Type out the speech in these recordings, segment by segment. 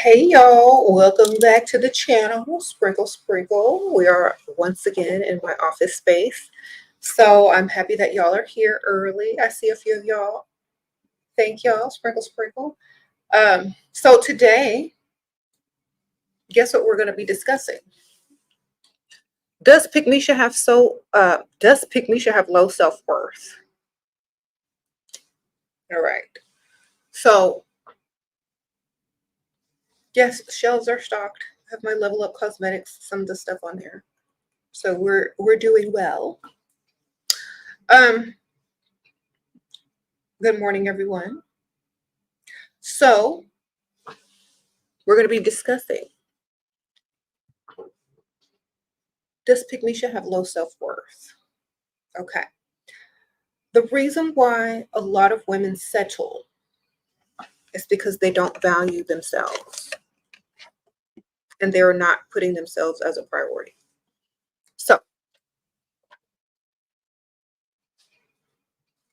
Hey y'all, welcome back to the channel, Sprinkle Sprinkle. We are once again in my office space. So I'm happy that y'all are here early. I see a few of y'all. Thank y'all, Sprinkle Sprinkle. So today, guess what we're going to be discussing? Does Pickmiesha have low self-worth? All right. So yes, shelves are stocked. I have my Level Up Cosmetics, some of the stuff on there. So we're doing well. Good morning, everyone. So we're going to be discussing, does Pickmiesha have low self-worth? Okay. The reason why a lot of women settle is because they don't value themselves and they're not putting themselves as a priority. So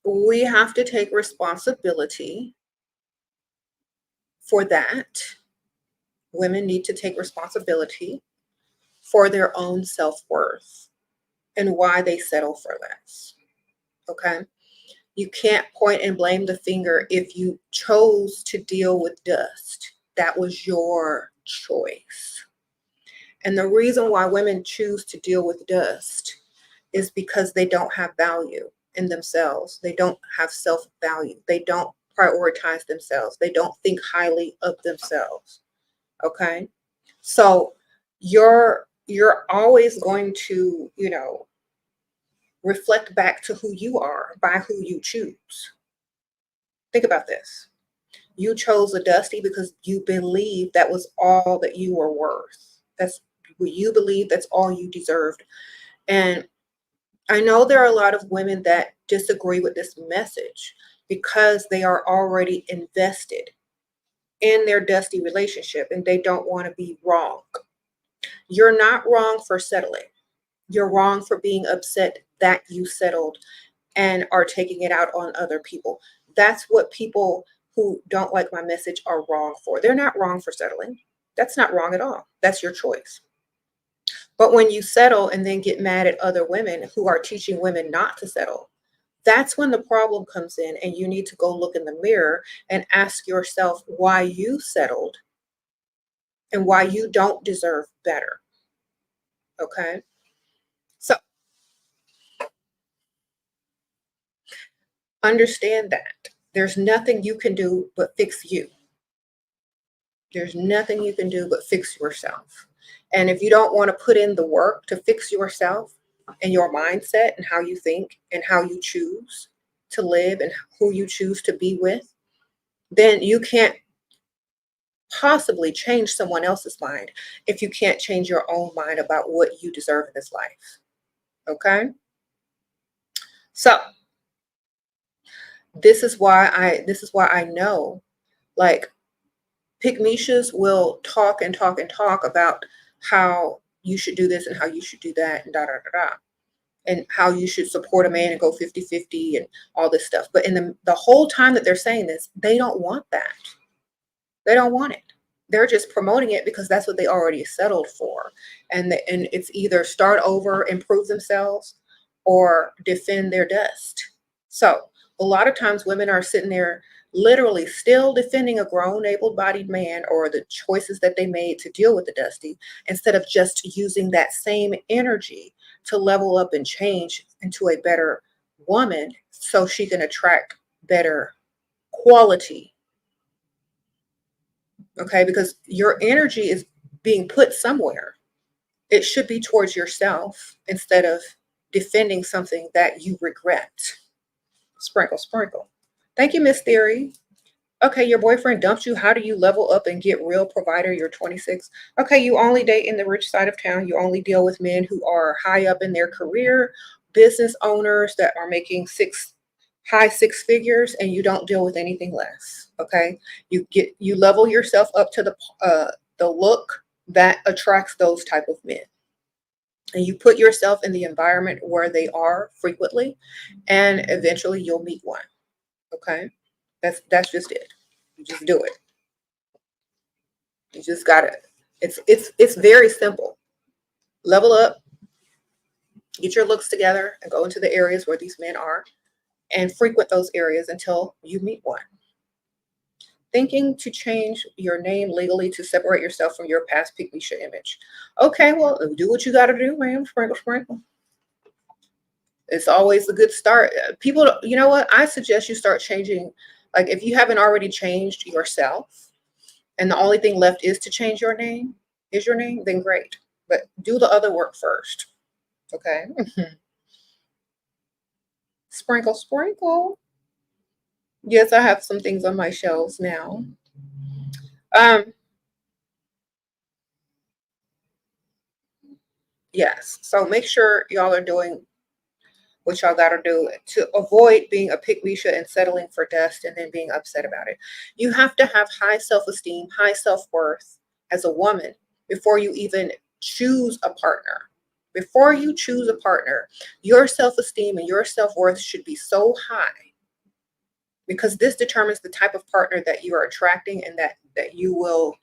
we have to take responsibility for that. Women need to take responsibility for their own self-worth and why they settle for less. Okay. You can't point and blame the finger if you chose to deal with dust. That was your choice. And the reason why women choose to deal with dust is because they don't have value in themselves. They don't have self-value. They don't prioritize themselves. They don't think highly of themselves. Okay? So you're always going to, reflect back to who you are by who you choose. Think about this. You chose a dusty because you believed that was all that you were worth. That's what you believe, that's all you deserved. And I know there are a lot of women that disagree with this message because they are already invested in their dusty relationship and they don't want to be wrong. You're not wrong for settling. You're wrong for being upset that you settled and are taking it out on other people. That's what people who don't like my message are wrong for. They're not wrong for settling. That's not wrong at all. That's your choice. But when you settle and then get mad at other women who are teaching women not to settle, that's when the problem comes in, and you need to go look in the mirror and ask yourself why you settled and why you don't deserve better. Okay? So understand that there's nothing you can do but fix you. There's nothing you can do but fix yourself. And if you don't want to put in the work to fix yourself and your mindset and how you think and how you choose to live and who you choose to be with, then you can't possibly change someone else's mind if you can't change your own mind about what you deserve in this life. Okay? So this is why I know, like, Pickmieshas will talk and talk and talk about how you should do this and how you should do that and da da da da, and how you should support a man and go 50-50 and all this stuff. But in the whole time that they're saying this, they don't want that. They don't want it. They're just promoting it because that's what they already settled for. And it's either start over, improve themselves, or defend their dust. So a lot of times women are sitting there literally still defending a grown, able-bodied man or the choices that they made to deal with the dusty, instead of just using that same energy to level up and change into a better woman so she can attract better quality. Okay, because your energy is being put somewhere. It should be towards yourself instead of defending something that you regret. Sprinkle, sprinkle. Thank you, Miss Theory. Okay, your boyfriend dumped you. How do you level up and get real provider? You're 26. Okay, you only date in the rich side of town. You only deal with men who are high up in their career, business owners that are making high six figures, and you don't deal with anything less. Okay, you level yourself up to the look that attracts those type of men, and you put yourself in the environment where they are frequently, and eventually you'll meet one. Okay, that's just it. You just do it. You just gotta, it's very simple. Level up, get your looks together, and go into the areas where these men are and frequent those areas until you meet one. Thinking to change your name legally to separate yourself from your past Pickmiesha image. Okay, well, do what you gotta do, man. Sprinkle, sprinkle. It's always a good start. People, you know what? I suggest you start changing. Like, if you haven't already changed yourself and the only thing left is to change your name, then great. But do the other work first. Okay? Sprinkle, sprinkle. Yes, I have some things on my shelves now. Yes. So make sure y'all are doing what y'all got to do to avoid being a Pickmiesha and settling for dust and then being upset about it. You have to have high self-esteem, high self-worth as a woman before you even choose a partner. Before you choose a partner, your self-esteem and your self-worth should be so high, because this determines the type of partner that you are attracting and that you will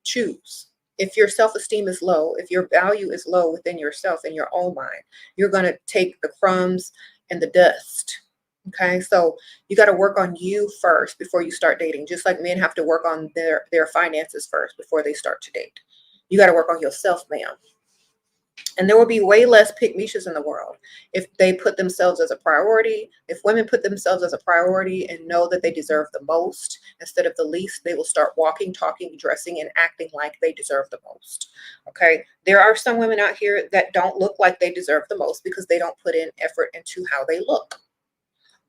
choose. If your self-esteem is low, if your value is low within yourself in your own mind, you're going to take the crumbs and the dust. Okay, so you got to work on you first before you start dating, just like men have to work on their finances first before they start to date. You got to work on yourself, ma'am. And there will be way less Pickmieshas in the world if they put themselves as a priority. If women put themselves as a priority and know that they deserve the most instead of the least, they will start walking, talking, dressing, and acting like they deserve the most. Okay. There are some women out here that don't look like they deserve the most because they don't put in effort into how they look,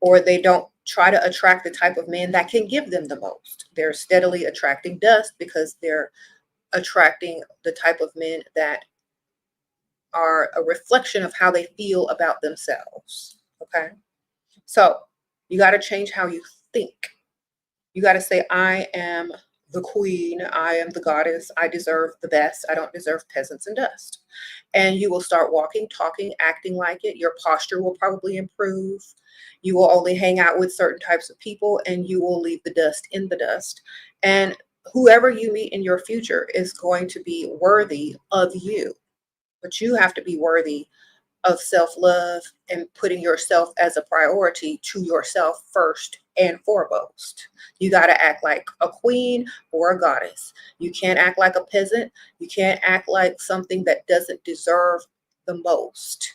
or they don't try to attract the type of man that can give them the most. They're steadily attracting dust because they're attracting the type of men that are a reflection of how they feel about themselves. Okay. So you got to change how you think. You got to say, I am the queen. I am the goddess. I deserve the best. I don't deserve peasants and dust. And you will start walking, talking, acting like it. Your posture will probably improve. You will only hang out with certain types of people, and you will leave the dust in the dust. And whoever you meet in your future is going to be worthy of you. But you have to be worthy of self-love and putting yourself as a priority to yourself first and foremost. You got to act like a queen or a goddess. You can't act like a peasant. You can't act like something that doesn't deserve the most.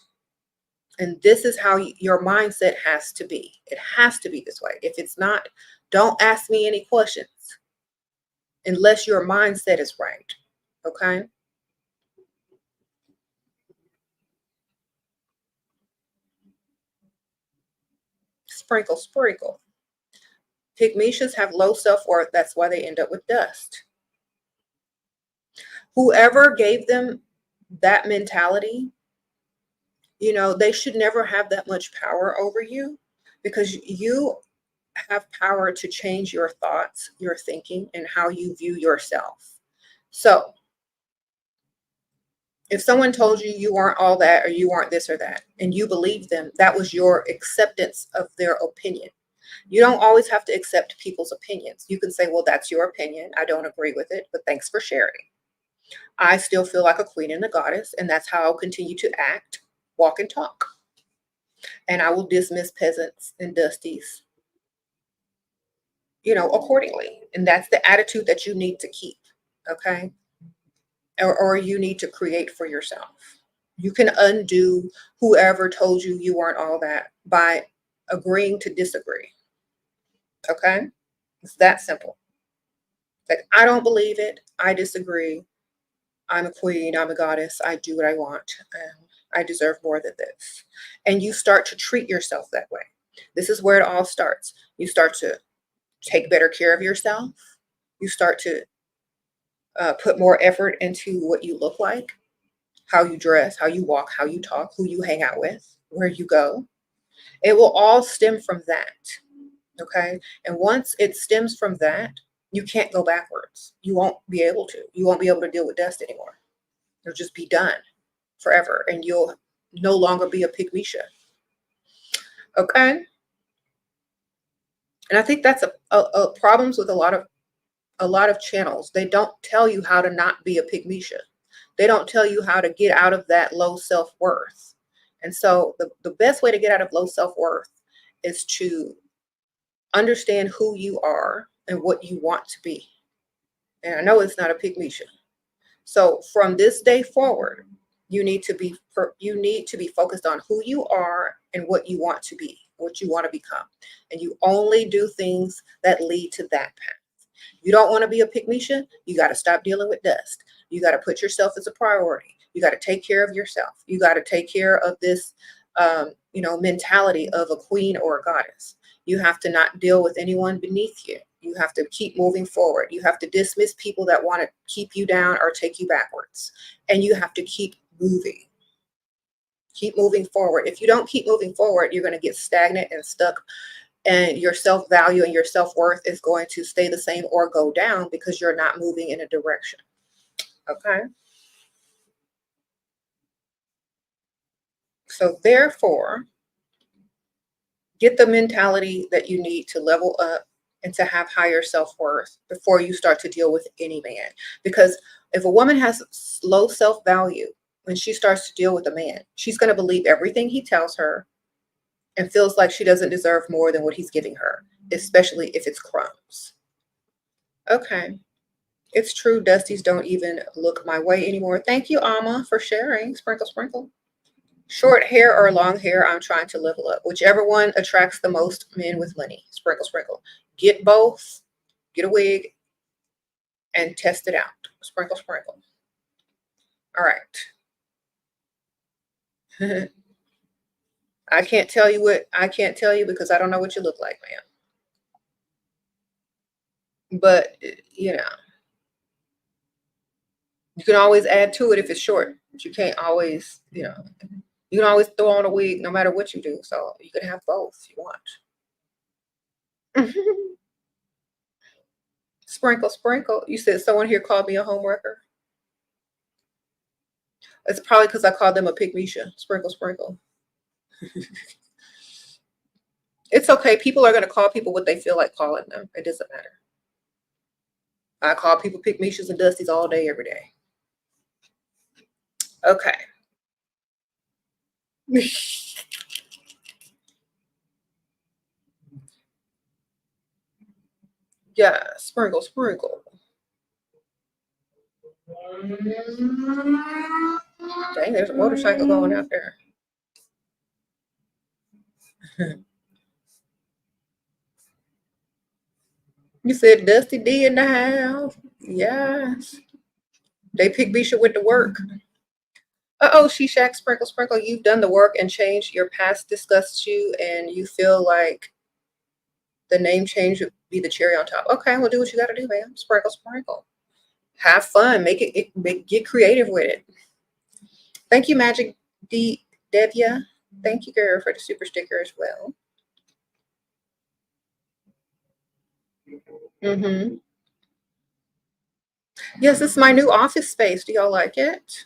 And this is how your mindset has to be. It has to be this way. If it's not, don't ask me any questions unless your mindset is right. Okay? Sprinkle, sprinkle. Pickmieshas have low self-worth. That's why they end up with dust. Whoever gave them that mentality, you know, they should never have that much power over you, because you have power to change your thoughts, your thinking, and how you view yourself. So if someone told you you weren't all that, or you weren't this or that, and you believed them, that was your acceptance of their opinion. You don't always have to accept people's opinions. You can say, well, that's your opinion. I don't agree with it, but thanks for sharing. I still feel like a queen and a goddess, and that's how I'll continue to act, walk, and talk. And I will dismiss peasants and dusties, you know, accordingly. And that's the attitude that you need to keep, okay? Or you need to create for yourself. You can undo whoever told you you weren't all that by agreeing to disagree, okay? It's that simple. Like, I don't believe it. I disagree. I'm a queen. I'm a goddess. I do what I want. I deserve more than this. And you start to treat yourself that way. This is where it all starts. You start to take better care of yourself. You start to put more effort into what you look like, how you dress, how you walk, how you talk, who you hang out with, where you go. It will all stem from that. Okay. And once it stems from that, you can't go backwards. You won't be able to. You won't be able to deal with dust anymore. It'll just be done forever, and you'll no longer be a Pickmiesha. Okay. And I think that's a problems with a lot of a lot of channels, they don't tell you how to not be a Pickmiesha. They don't tell you how to get out of that low self-worth. And so the best way to get out of low self-worth is to understand who you are and what you want to be. And I know it's not a Pickmiesha. So from this day forward, you need to be focused on who you are and what you want to be, what you want to become. And you only do things that lead to that path. You don't want to be a Pickmiesha, you got to stop dealing with dust. You got to put yourself as a priority. You got to take care of yourself. You got to take care of this mentality of a queen or a goddess. You have to not deal with anyone beneath you. You have to keep moving forward. You have to dismiss people that want to keep you down or take you backwards. And you have to keep moving. Keep moving forward. If you don't keep moving forward, you're going to get stagnant and stuck. And your self-value and your self-worth is going to stay the same or go down because you're not moving in a direction. Okay? So therefore, get the mentality that you need to level up and to have higher self-worth before you start to deal with any man. Because if a woman has low self-value, when she starts to deal with a man, she's going to believe everything he tells her and feels like she doesn't deserve more than what he's giving her, especially if it's crumbs. Okay. It's true. Dusties don't even look my way anymore. Thank you, Alma, for sharing. Sprinkle, sprinkle. Short hair or long hair, I'm trying to level up. Whichever one attracts the most men with money. Sprinkle, sprinkle. Get both. Get a wig and test it out. Sprinkle, sprinkle. All right. I can't tell you because I don't know what you look like, ma'am. But, you can always add to it if it's short. But you can't always, you can always throw on a wig no matter what you do. So you can have both if you want. Sprinkle, sprinkle. You said someone here called me a homewrecker. It's probably because I called them a Pickmiesha. Sprinkle, sprinkle. It's okay. People are going to call people what they feel like calling them. It doesn't matter. I call people Pickmieshas and Dusties all day, every day. Okay. Yeah, sprinkle, sprinkle. Dang, there's a motorcycle going out there. You said Dusty D in the house. Yes. They Pickmiesha with the work. Uh-oh, SheShack, sprinkle, sprinkle. You've done the work and changed. Your past disgusts you and you feel like the name change would be the cherry on top. Okay, well, do what you got to do, man. Sprinkle, sprinkle. Have fun. Get creative with it. Thank you, Magic D Devia. Thank you, girl, for the super sticker as well. Yes, this is my new office space. Do y'all like it?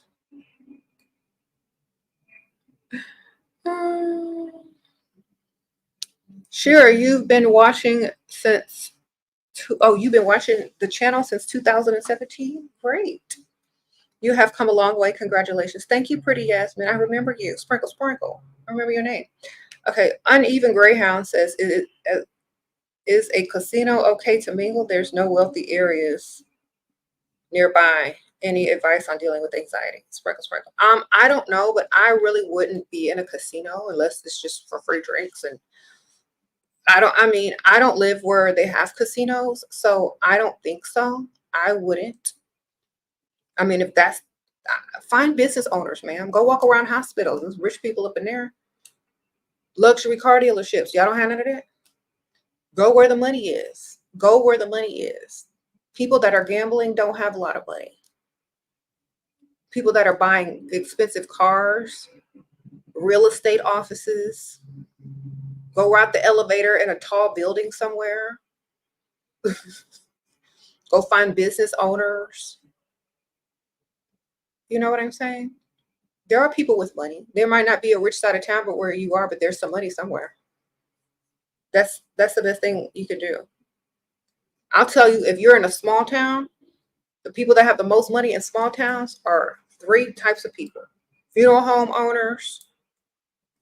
Sure, you've been watching since. You've been watching the channel since 2017? Great. You have come a long way. Congratulations. Thank you, pretty Yasmin. I remember you. Sprinkle, sprinkle. I remember your name. Okay. Uneven Greyhound says, is a casino okay to mingle? There's no wealthy areas nearby. Any advice on dealing with anxiety? Sprinkle, sprinkle. I don't know, but I really wouldn't be in a casino unless it's just for free drinks. And I don't live where they have casinos, so I don't think so. I wouldn't. I mean, if that's, find business owners, ma'am. Go walk around hospitals. There's rich people up in there. Luxury car dealerships. Y'all don't have none of that? Go where the money is. Go where the money is. People that are gambling don't have a lot of money. People that are buying expensive cars, real estate offices, go ride the elevator in a tall building somewhere. Go find business owners. You know what I'm saying? There are people with money. There might not be a rich side of town, but where you are, but there's some money somewhere. That's the best thing you could do. I'll tell you, if you're in a small town, the people that have the most money in small towns are three types of people: funeral home owners,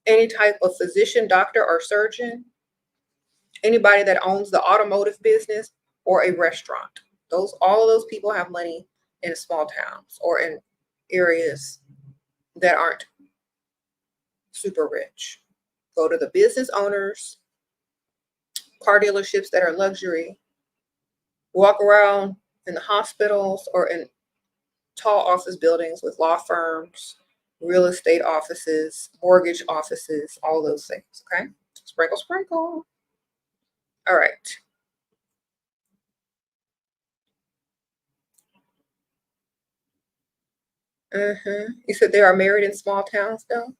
any type of physician, doctor, or surgeon, anybody that owns the automotive business, or a restaurant. All of those people have money in small towns or in areas that aren't super rich. Go to the business owners, car dealerships that are luxury, walk around in the hospitals or in tall office buildings with law firms, real estate offices, mortgage offices, all those things. Okay. Sprinkle, sprinkle. All right. You said they are married in small towns though?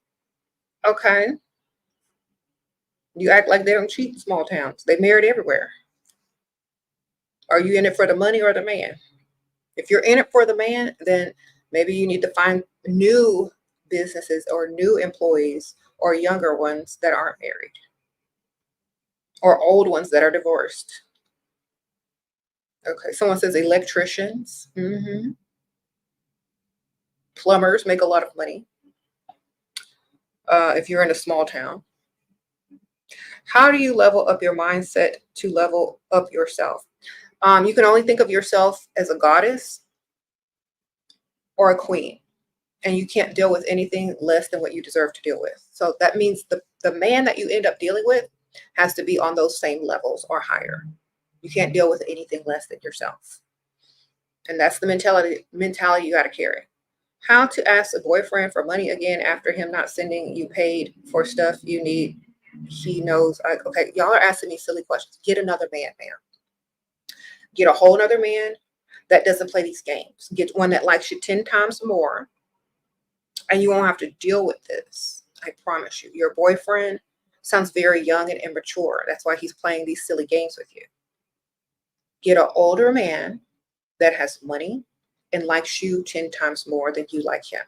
Okay. You act like they don't cheat in small towns. They married everywhere. Are you in it for the money or the man? If you're in it for the man, then maybe you need to find new businesses or new employees or younger ones that aren't married or old ones that are divorced. Okay, someone says electricians. Plumbers make a lot of money if you're in a small town. How do you level up your mindset to level up yourself? You can only think of yourself as a goddess or a queen, and you can't deal with anything less than what you deserve to deal with. So that means the man that you end up dealing with has to be on those same levels or higher. You can't deal with anything less than yourself. And that's the mentality you got to carry. How to ask a boyfriend for money again after him not sending you paid for stuff you need. He knows. Okay, y'all are asking me silly questions. Get another man, ma'am. Get a whole other man that doesn't play these games. Get one that likes you 10 times more, and you won't have to deal with this. I promise you. Your boyfriend sounds very young and immature. That's why he's playing these silly games with you. Get an older man that has money and likes you 10 times more than you like him.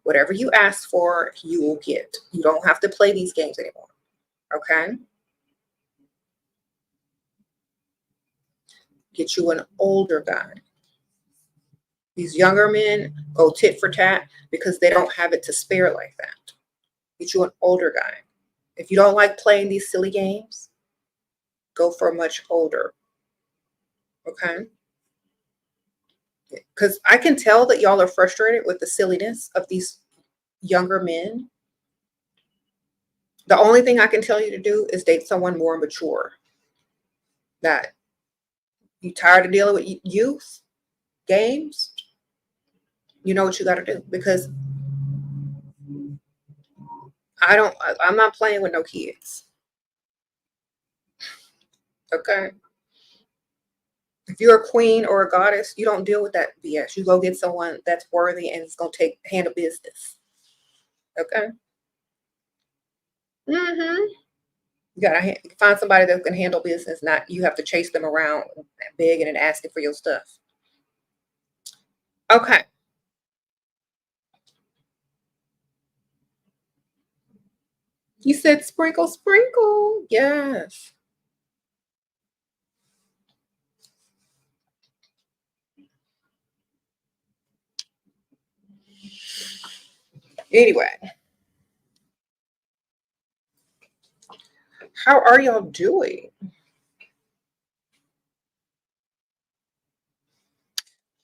Whatever you ask for, you will get. You don't have to play these games anymore. Okay? Get you an older guy. These younger men go tit for tat because they don't have it to spare like that. Get you an older guy. If you don't like playing these silly games, go for a much older. Okay? Because I can tell that y'all are frustrated with the silliness of these younger men. The only thing I can tell you to do is date someone more mature. That you tired of dealing with youth games, you know what you got to do. Because I'm not playing with no kids. Okay? If you're a queen or a goddess, you don't deal with that BS. You go get someone that's worthy and is going to handle business. Okay? You gotta find somebody that can handle business, not you have to chase them around begging and asking for your stuff. Okay. You said sprinkle, sprinkle. Yes. Anyway, how are y'all doing?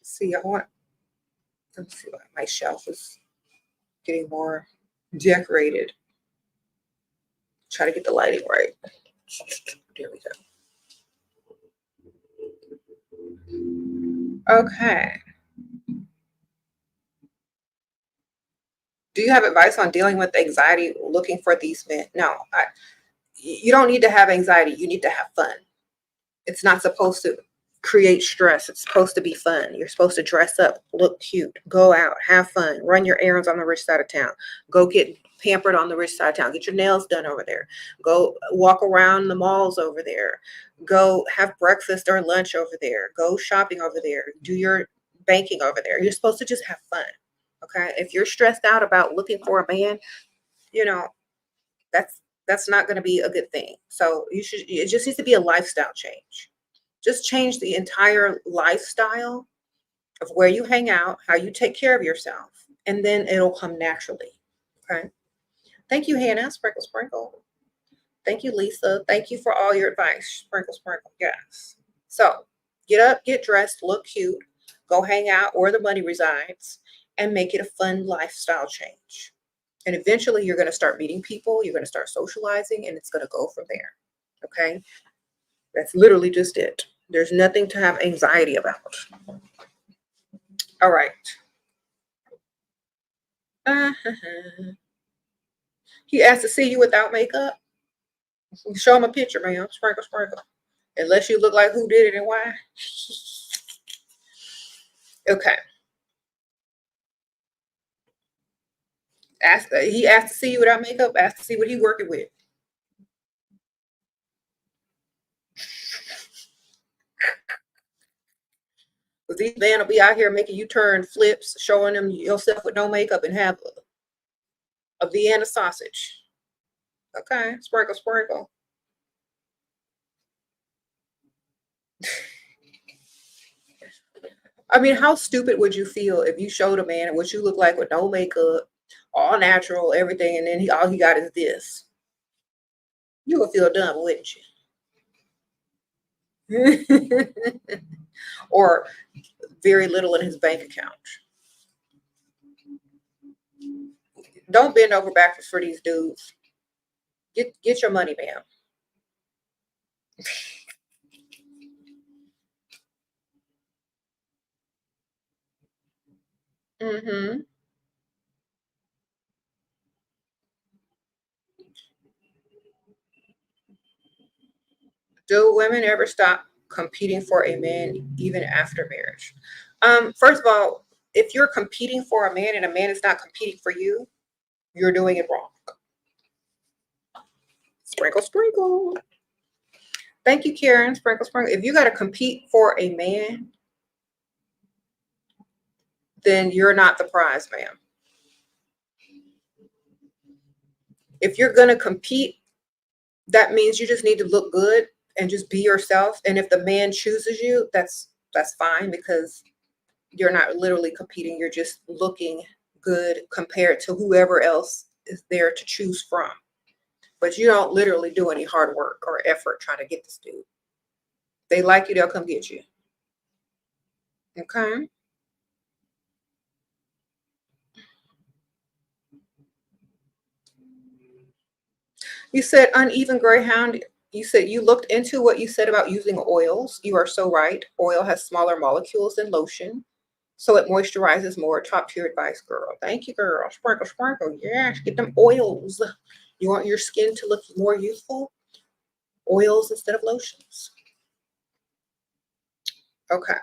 See, let's see, my shelf is getting more decorated. Try to get the lighting right. There we go. Okay. Do you have advice on dealing with anxiety looking for these men? No, you don't need to have anxiety. You need to have fun. It's not supposed to create stress. It's supposed to be fun. You're supposed to dress up, look cute, go out, have fun, run your errands on the rich side of town, go get pampered on the rich side of town, get your nails done over there, go walk around the malls over there, go have breakfast or lunch over there, go shopping over there, do your banking over there. You're supposed to just have fun. Okay? If you're stressed out about looking for a man, you know, that's not going to be a good thing. So it just needs to be a lifestyle change. Just change the entire lifestyle of where you hang out, how you take care of yourself, and then it'll come naturally. Okay. Thank you, Hannah. Sprinkle, sprinkle. Thank you, Lisa. Thank you for all your advice. Sprinkle, sprinkle. Yes. So get up, get dressed, look cute, go hang out where the money resides, and make it a fun lifestyle change. And eventually you're going to start meeting people, you're going to start socializing, and it's going to go from there. Okay. That's literally just it. There's nothing to have anxiety about. All right. He asked to see you without makeup. Show him a picture, ma'am. Sprinkle, sprinkle. Unless you look like who did it and why. Okay. He asked to see you without makeup. Asked to see what he working with. These men will be out here making you turn flips, showing them yourself with no makeup and have a Vienna sausage. Okay, sprinkle, sprinkle. I mean, how stupid would you feel if you showed a man what you look like with no makeup, all natural, everything, and then all he got is this? You would feel dumb, wouldn't you? Or very little in his bank account. Don't bend over backwards for these dudes. Get your money, ma'am. Mm-hmm. Do women ever stop competing for a man even after marriage? First of all, if you're competing for a man and a man is not competing for you, you're doing it wrong. Sprinkle, sprinkle. Thank you, Karen. Sprinkle, sprinkle. If you got to compete for a man, then you're not the prize, ma'am. If you're going to compete, that means you just need to look good and just be yourself. And if the man chooses you, that's fine, because you're not literally competing. You're just looking good compared to whoever else is there to choose from. But you don't literally do any hard work or effort trying to get this dude. They like you, they'll come get you. Okay. You said uneven greyhound. You said you looked into what you said about using oils. You are so right. Oil has smaller molecules than lotion, so it moisturizes more. Top tier advice, girl. Thank you, girl. Sprinkle, sprinkle. Yes, get them oils. You want your skin to look more youthful? Oils instead of lotions. Okay.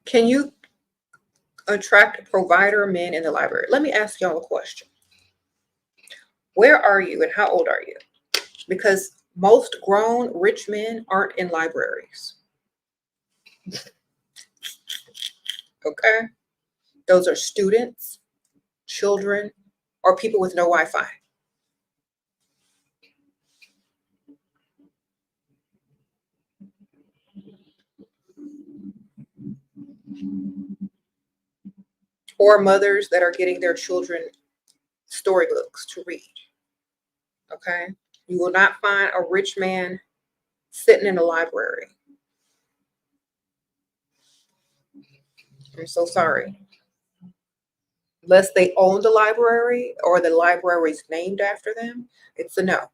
Can you attract provider men in the library? Let me ask y'all a question. Where are you and how old are you? Because most grown rich men aren't in libraries. Okay. Those are students, children, or people with no Wi-Fi. Or mothers that are getting their children storybooks to read. Okay. You will not find a rich man sitting in a library. I'm so sorry. Unless they own the library or the library is named after them, it's a no.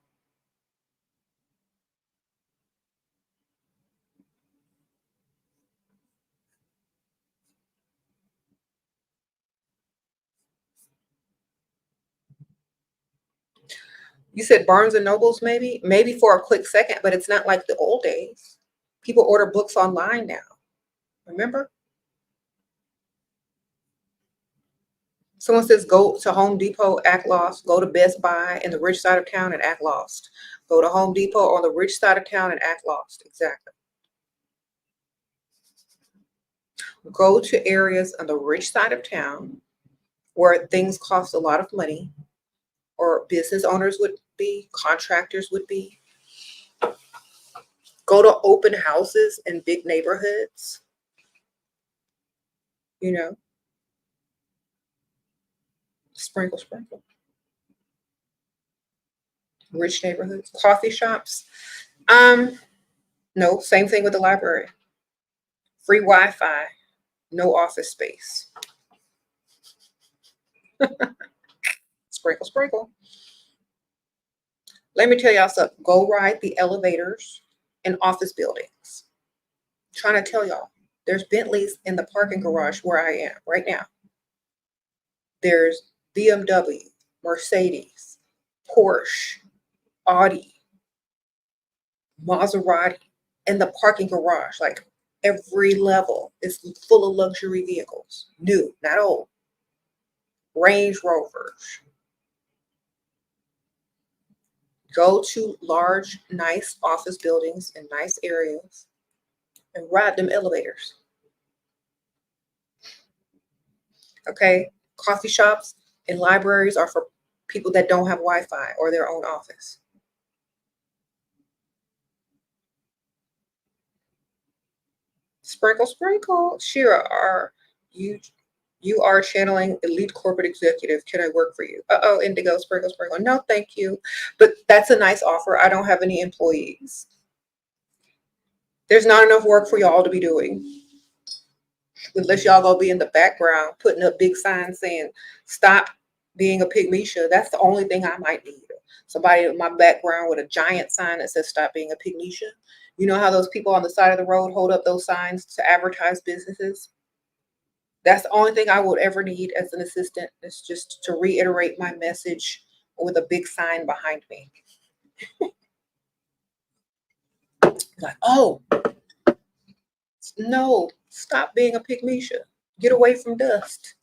You said Barnes and Nobles, maybe for a quick second, but it's not like the old days. People order books online now. Remember? Someone says go to Home Depot, act lost. Go to Best Buy in the rich side of town and act lost. Go to Home Depot on the rich side of town and act lost. Exactly. Go to areas on the rich side of town where things cost a lot of money, or business owners would be, contractors would be. Go to open houses in big neighborhoods, you know, sprinkle, sprinkle. Rich neighborhoods, coffee shops. No, same thing with the library. Free Wi-Fi, no office space. Sprinkle, sprinkle. Let me tell y'all something. Go ride the elevators in office buildings. I'm trying to tell y'all, there's Bentleys in the parking garage where I am right now. There's BMW, Mercedes, Porsche, Audi, Maserati in the parking garage. Like every level is full of luxury vehicles. New, not old. Range Rovers. Go to large, nice office buildings in nice areas and ride them elevators. Okay? Coffee shops and libraries are for people that don't have Wi-Fi or their own office. Sprinkle, sprinkle. Shira, you are channeling elite corporate executive. Can I work for you? Uh-oh, Indigo, sprinkle, sprinkle. No, thank you. But that's a nice offer. I don't have any employees. There's not enough work for y'all to be doing. Unless y'all go be in the background putting up big signs saying, stop being a Pickmiesha. That's the only thing I might need. Somebody in my background with a giant sign that says, stop being a Pickmiesha. You know how those people on the side of the road hold up those signs to advertise businesses? That's the only thing I would ever need as an assistant, is just to reiterate my message with a big sign behind me. Like, oh, no, stop being a Pickmiesha. Get away from dust.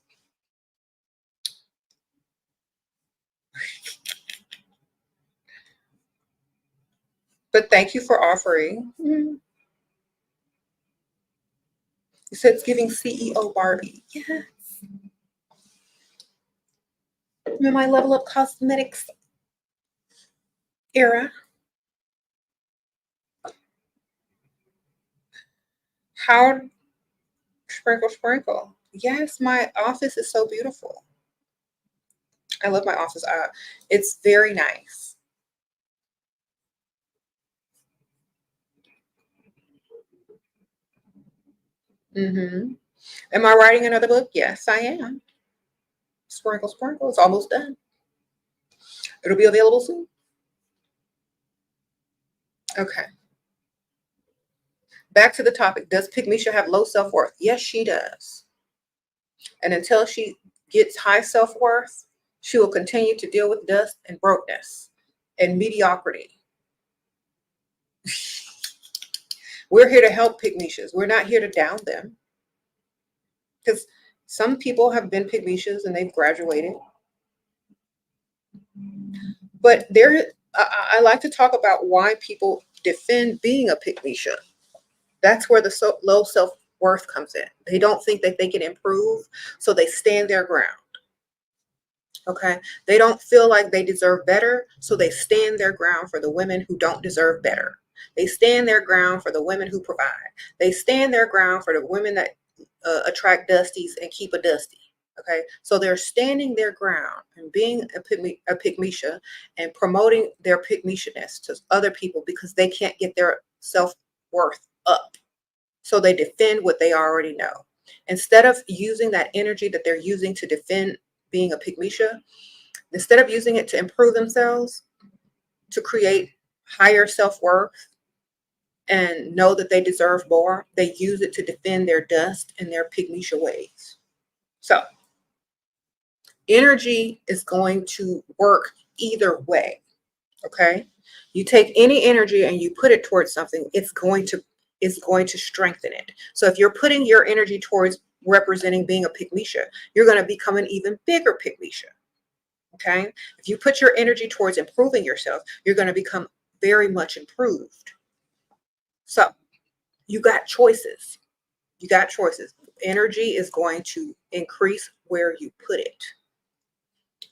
But thank you for offering. You said it's giving CEO Barbie. Yes. I'm in my Level Up Cosmetics era. How, sprinkle, sprinkle. Yes, my office is so beautiful. I love my office. It's very nice. Am I writing another book? Yes, I am. Sprinkle, sprinkle. It's almost done. It'll be available soon. Okay. Back to the topic. Does Pickmiesha have low self-worth? Yes, she does. And until she gets high self-worth, she will continue to deal with dust and brokenness and mediocrity. We're here to help Pickmieshas. We're not here to down them. Because some people have been Pickmieshas and they've graduated. But I like to talk about why people defend being a Pickmiesha. That's where the low self-worth comes in. They don't think that they can improve, so they stand their ground. Okay? They don't feel like they deserve better, so they stand their ground for the women who don't deserve better. They stand their ground for the women who provide. They stand their ground for the women that attract dusties and keep a dusty. Okay, so they're standing their ground and being a Pickmiesha and promoting their Pickmiesha-ness to other people because they can't get their self-worth up. So they defend what they already know. Instead of using that energy that they're using to defend being a Pickmiesha, instead of using it to improve themselves, to create higher self-worth and know that they deserve more, they use it to defend their dust and their Pickmiesha ways. So energy is going to work either way. Okay, you take any energy and you put it towards something, it's going to strengthen it. So if you're putting your energy towards representing being a Pickmiesha, you're going to become an even bigger Pickmiesha. Okay, if you put your energy towards improving yourself, you're going to become very much improved. So you got choices. You got choices. Energy is going to increase where you put it.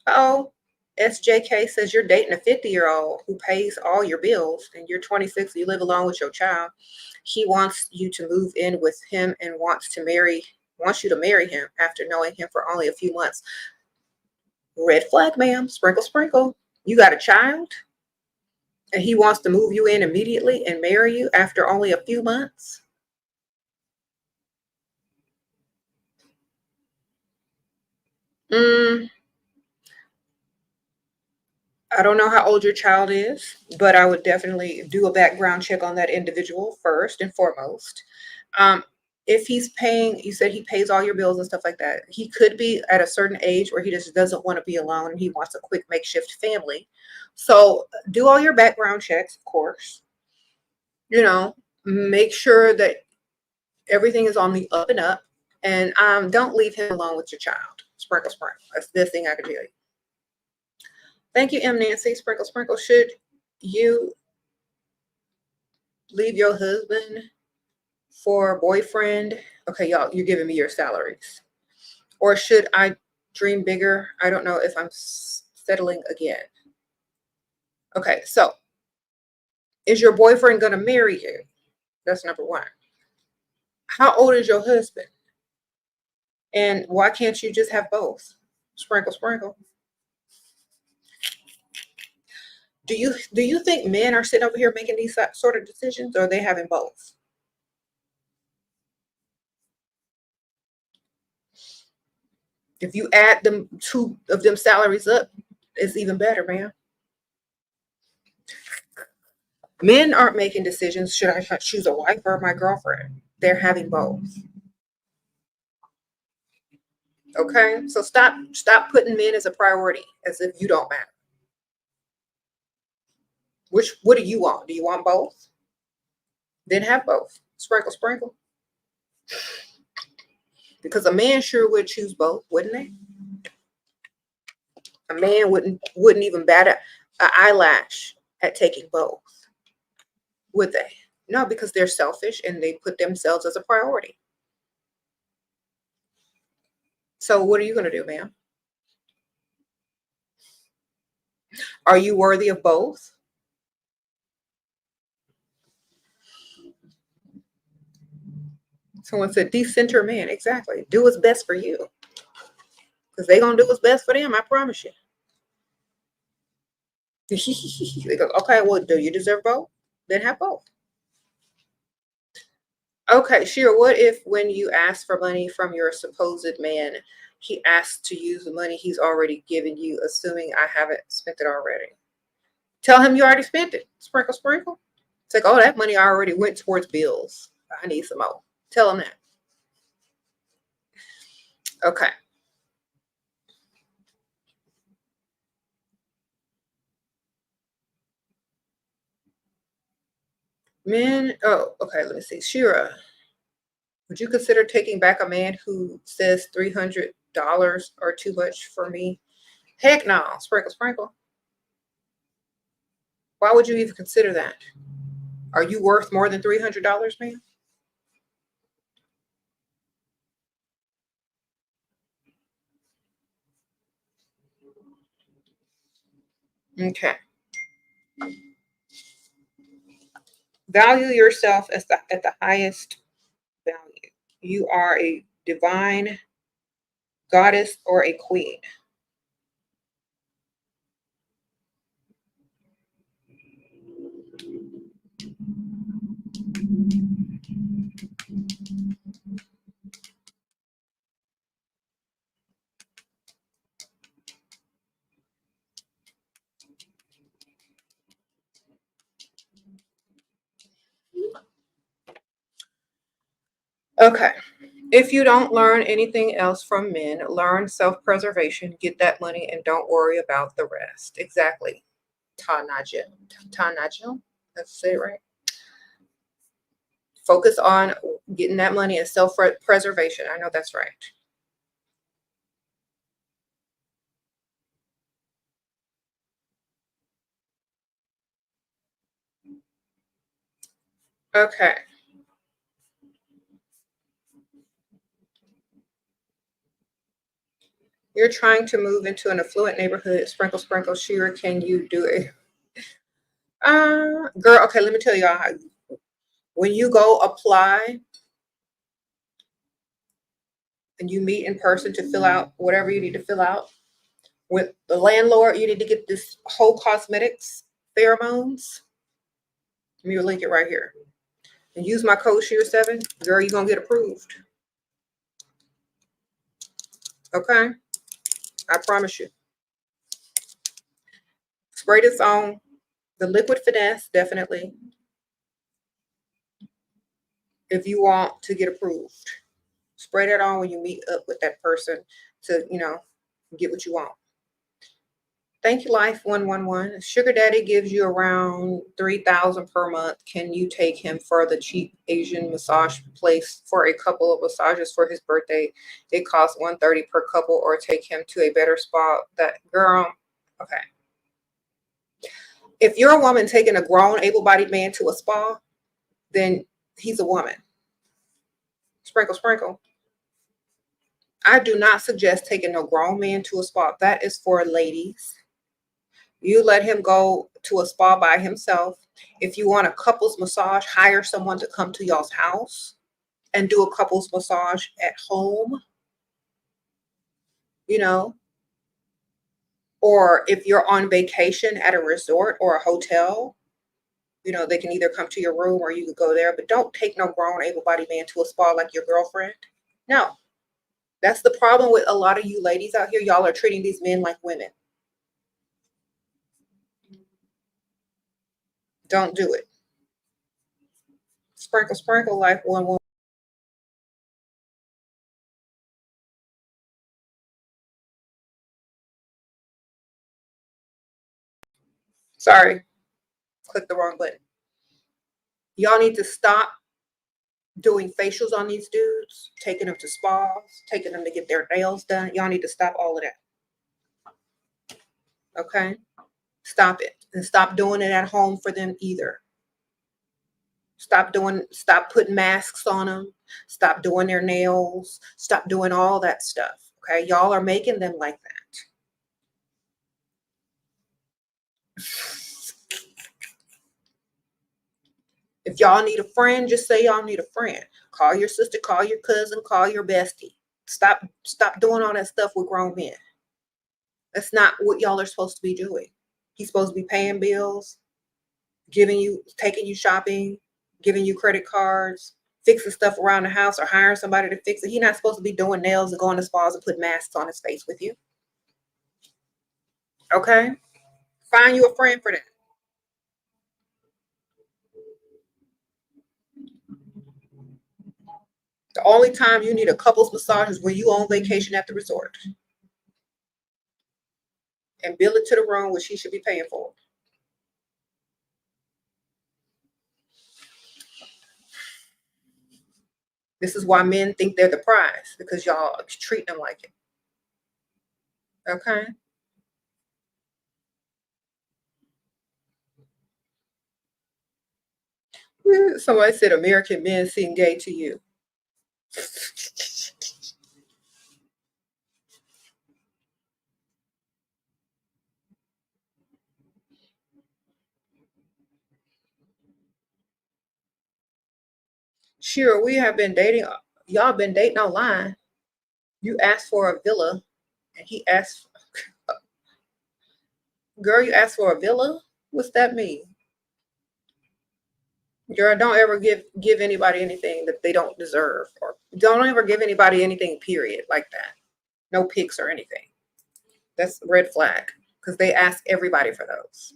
Oh, SJK says you're dating a 50-year-old who pays all your bills and you're 26, you live alone with your child. He wants you to move in with him and wants you to marry him after knowing him for only a few months. Red flag, ma'am. Sprinkle, sprinkle. You got a child and he wants to move you in immediately and marry you after only a few months. I don't know how old your child is, but I would definitely do a background check on that individual first and foremost. If he's paying, you said he pays all your bills and stuff like that. He could be at a certain age where he just doesn't want to be alone and he wants a quick makeshift family. So do all your background checks, of course. Make sure that everything is on the up and up, and don't leave him alone with your child. Sprinkle, sprinkle. That's the thing I can tell you. Thank you, M. Nancy. Sprinkle, sprinkle. Should you leave your husband for a boyfriend? Okay, y'all, you're giving me your salaries. Or should I dream bigger? I don't know if I'm settling again. Okay, so is your boyfriend going to marry you? That's number one. How old is your husband? And why can't you just have both? Sprinkle, sprinkle. Do you think men are sitting over here making these sort of decisions, or are they having both? If you add them two of them salaries up, it's even better, man. Men aren't making decisions. Should I choose a wife or my girlfriend? They're having both. Okay, so stop putting men as a priority as if you don't matter. What do you want? Do you want both? Then have both. Sprinkle, sprinkle. Because a man sure would choose both, wouldn't they? A man wouldn't even bat an eyelash at taking both, would they? No, because they're selfish and they put themselves as a priority. So what are you going to do, ma'am? Are you worthy of both? Someone said decenter man. Exactly. Do what's best for you. Because they're going to do what's best for them, I promise you. They go, okay, well, do you deserve both? Then have both. Okay, Shira, what if when you ask for money from your supposed man, he asks to use the money he's already given you, assuming I haven't spent it already? Tell him you already spent it. Sprinkle, sprinkle. It's like, oh, that money already went towards bills. I need some more. Tell him that. Okay. Men, oh, okay, let me see. Shira, would you consider taking back a man who says $300 are too much for me? Heck no. Sprinkle, sprinkle. Why would you even consider that? Are you worth more than $300, man? Okay. Value yourself as at the highest value. You are a divine goddess or a queen. Okay. If you don't learn anything else from men, learn self-preservation, get that money, and don't worry about the rest. Exactly. Tanajil. Tanajil? Let's say it right. Focus on getting that money and self-preservation. I know that's right. Okay. You're trying to move into an affluent neighborhood. Sprinkle, sprinkle, Shira, can you do it? Girl, okay, let me tell y'all how. When you go apply and you meet in person to fill out whatever you need to fill out with the landlord, you need to get this whole cosmetics pheromones. Let me link it right here. And use my code SheRaSeven. Girl, you're going to get approved. Okay? I promise you. Spray this on. The liquid finesse, definitely. If you want to get approved. Spray that on when you meet up with that person to, get what you want. Thank you, Life 111. Sugar Daddy gives you around $3,000 per month. Can you take him for the cheap Asian massage place for a couple of massages for his birthday? It costs $130 per couple, or take him to a better spot. That girl, okay. If you're a woman taking a grown, able-bodied man to a spa, then he's a woman. Sprinkle, sprinkle. I do not suggest taking a grown man to a spa. That is for ladies. You let him go to a spa by himself. If you want a couples massage, hire someone to come to y'all's house and do a couples massage at home, or if you're on vacation at a resort or a hotel, they can either come to your room or you could go there, but don't take no grown able-bodied man to a spa like your girlfriend. No, that's the problem with a lot of you ladies out here. Y'all are treating these men like women. Don't do it. Sprinkle, sprinkle, Life 111. Sorry, click the wrong button. Y'all need to stop doing facials on these dudes, taking them to spas, taking them to get their nails done. Y'all need to stop all of that. Okay? Stop it. And stop doing it at home for them either. Stop putting masks on them. Stop doing their nails. Stop doing all that stuff. Okay? Y'all are making them like that. If y'all need a friend, just say y'all need a friend. Call your sister, call your cousin, call your bestie. Stop doing all that stuff with grown men. That's not what y'all are supposed to be doing. He's supposed to be paying bills, taking you shopping, giving you credit cards, fixing stuff around the house, or hiring somebody to fix it. He's not supposed to be doing nails and going to spas and put masks on his face with you. Okay? Find you a friend for that. The only time you need a couples massage is when you on vacation at the resort. And bill it to the room, which he should be paying for. This is why men think they're the prize, because y'all treat them like it. Okay? Somebody said American men seem gay to you. Sure, we have been dating. Y'all been dating online. You asked for a villa, and he asked. Girl, you asked for a villa? What's that mean? Girl, don't ever give anybody anything that they don't deserve, or don't ever give anybody anything, period, like that. No pics or anything. That's a red flag, because they ask everybody for those.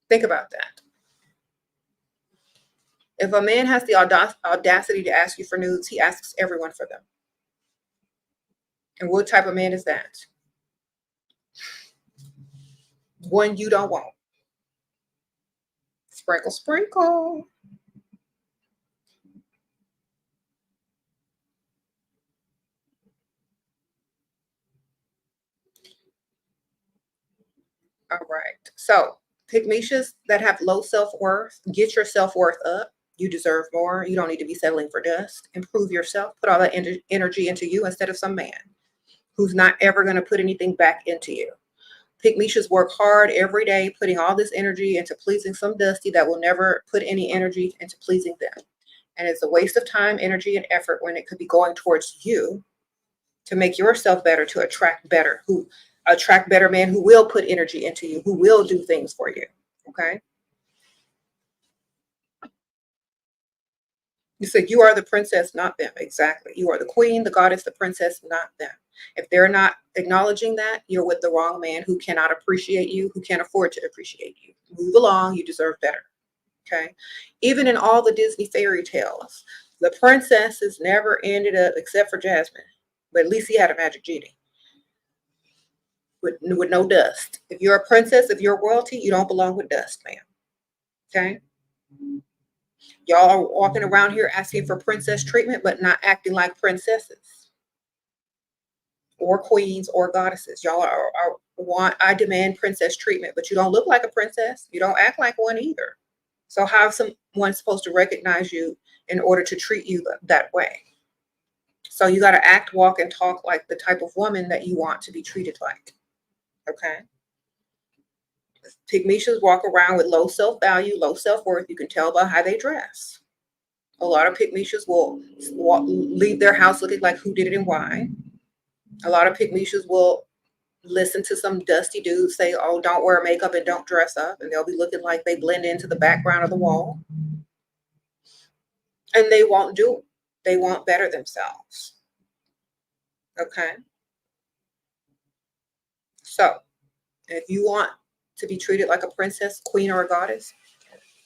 Think about that. If a man has the audacity to ask you for nudes, he asks everyone for them. And what type of man is that? One you don't want. Sprinkle, sprinkle. All right. So, Pickmieshas that have low self-worth, get your self-worth up. You deserve more. You don't need to be settling for dust. Improve yourself. Put all that energy into you instead of some man. who's not ever going to put anything back into you. Pickmieshas work hard every day, putting all this energy into pleasing some dusty that will never put any energy into pleasing them. And it's a waste of time, energy, and effort when it could be going towards you to make yourself better, to attract better men who will put energy into you, who will do things for you. Okay. You said you are the princess, not them. Exactly. You are the queen, the goddess, the princess, not them. If they're not acknowledging that, you're with the wrong man who cannot appreciate you, who can't afford to appreciate you. Move along. You deserve better. Okay. Even in all the Disney fairy tales, the princesses never ended up, except for Jasmine, but at least he had a magic genie with no dust. If you're a princess, if you're royalty, you don't belong with dust, ma'am. Okay. Y'all are walking around here asking for princess treatment, but not acting like princesses or queens or goddesses. Y'all I demand princess treatment, but you don't look like a princess. You don't act like one either. So how is someone supposed to recognize you in order to treat you that way? So you got to act, walk, and talk like the type of woman that you want to be treated like. Okay. Pickmieshas walk around with low self-value, low self-worth. You can tell by how they dress. A lot of Pickmieshas will leave their house looking like who did it and why. A lot of Pickmieshas will listen to some dusty dude say, oh, don't wear makeup and don't dress up. And they'll be looking like they blend into the background of the wall. And they won't do it. They won't better themselves. Okay. So if you want to be treated like a princess, queen, or a goddess,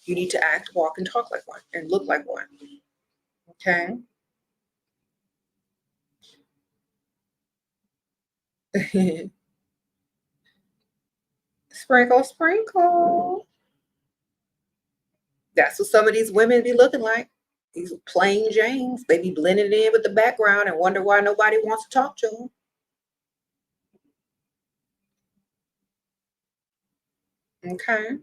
you need to act, walk, and talk like one and look like one. Okay. Sprinkle, sprinkle. That's what some of these women be looking like. These plain Janes. They be blending in with the background and wonder why nobody wants to talk to them. Okay.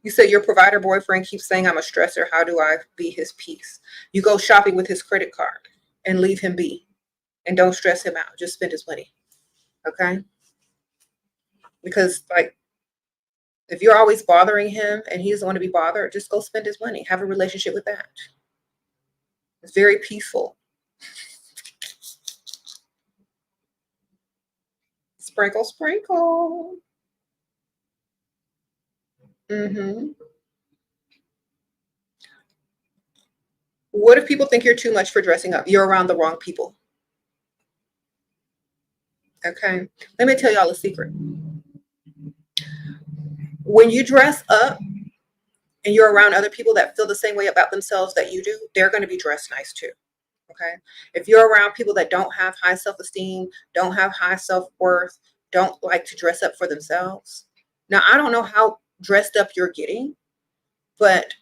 You said your provider boyfriend keeps saying I'm a stressor. How do I be his peace? You go shopping with his credit card and leave him be. And don't stress him out. Just spend his money. Okay? Because like if you're always bothering him and he doesn't want to be bothered, just go spend his money. Have a relationship with that. It's very peaceful. Sprinkle, sprinkle. Mm-hmm. What if people think you're too much for dressing up? You're around the wrong people. Okay. Let me tell y'all a secret. When you dress up and you're around other people that feel the same way about themselves that you do, they're going to be dressed nice too. Okay. If you're around people that don't have high self-esteem, don't have high self-worth, don't like to dress up for themselves. Now, I don't know how dressed up you're getting, but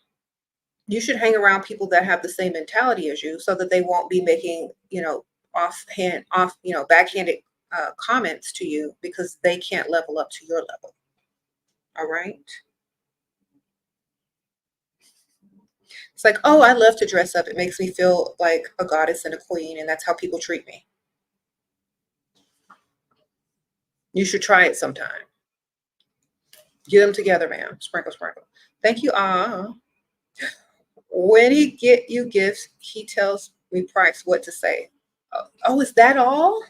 you should hang around people that have the same mentality as you so that they won't be making, backhanded comments to you because they can't level up to your level. All right. It's like, oh, I love to dress up. It makes me feel like a goddess and a queen, and that's how people treat me. You should try it sometime. Get them together, ma'am. Sprinkle, sprinkle. Thank you. When he get you gifts, he tells me price what to say. Oh, is that all?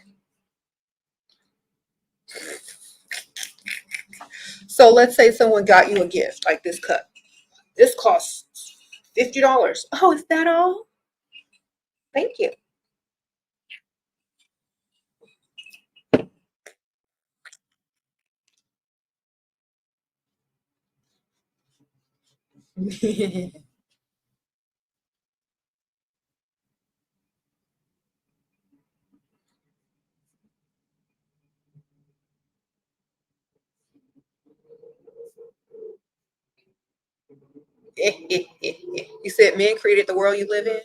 So let's say someone got you a gift like this cup. This costs $50. Oh, is that all? Thank you. You said men created the world you live in?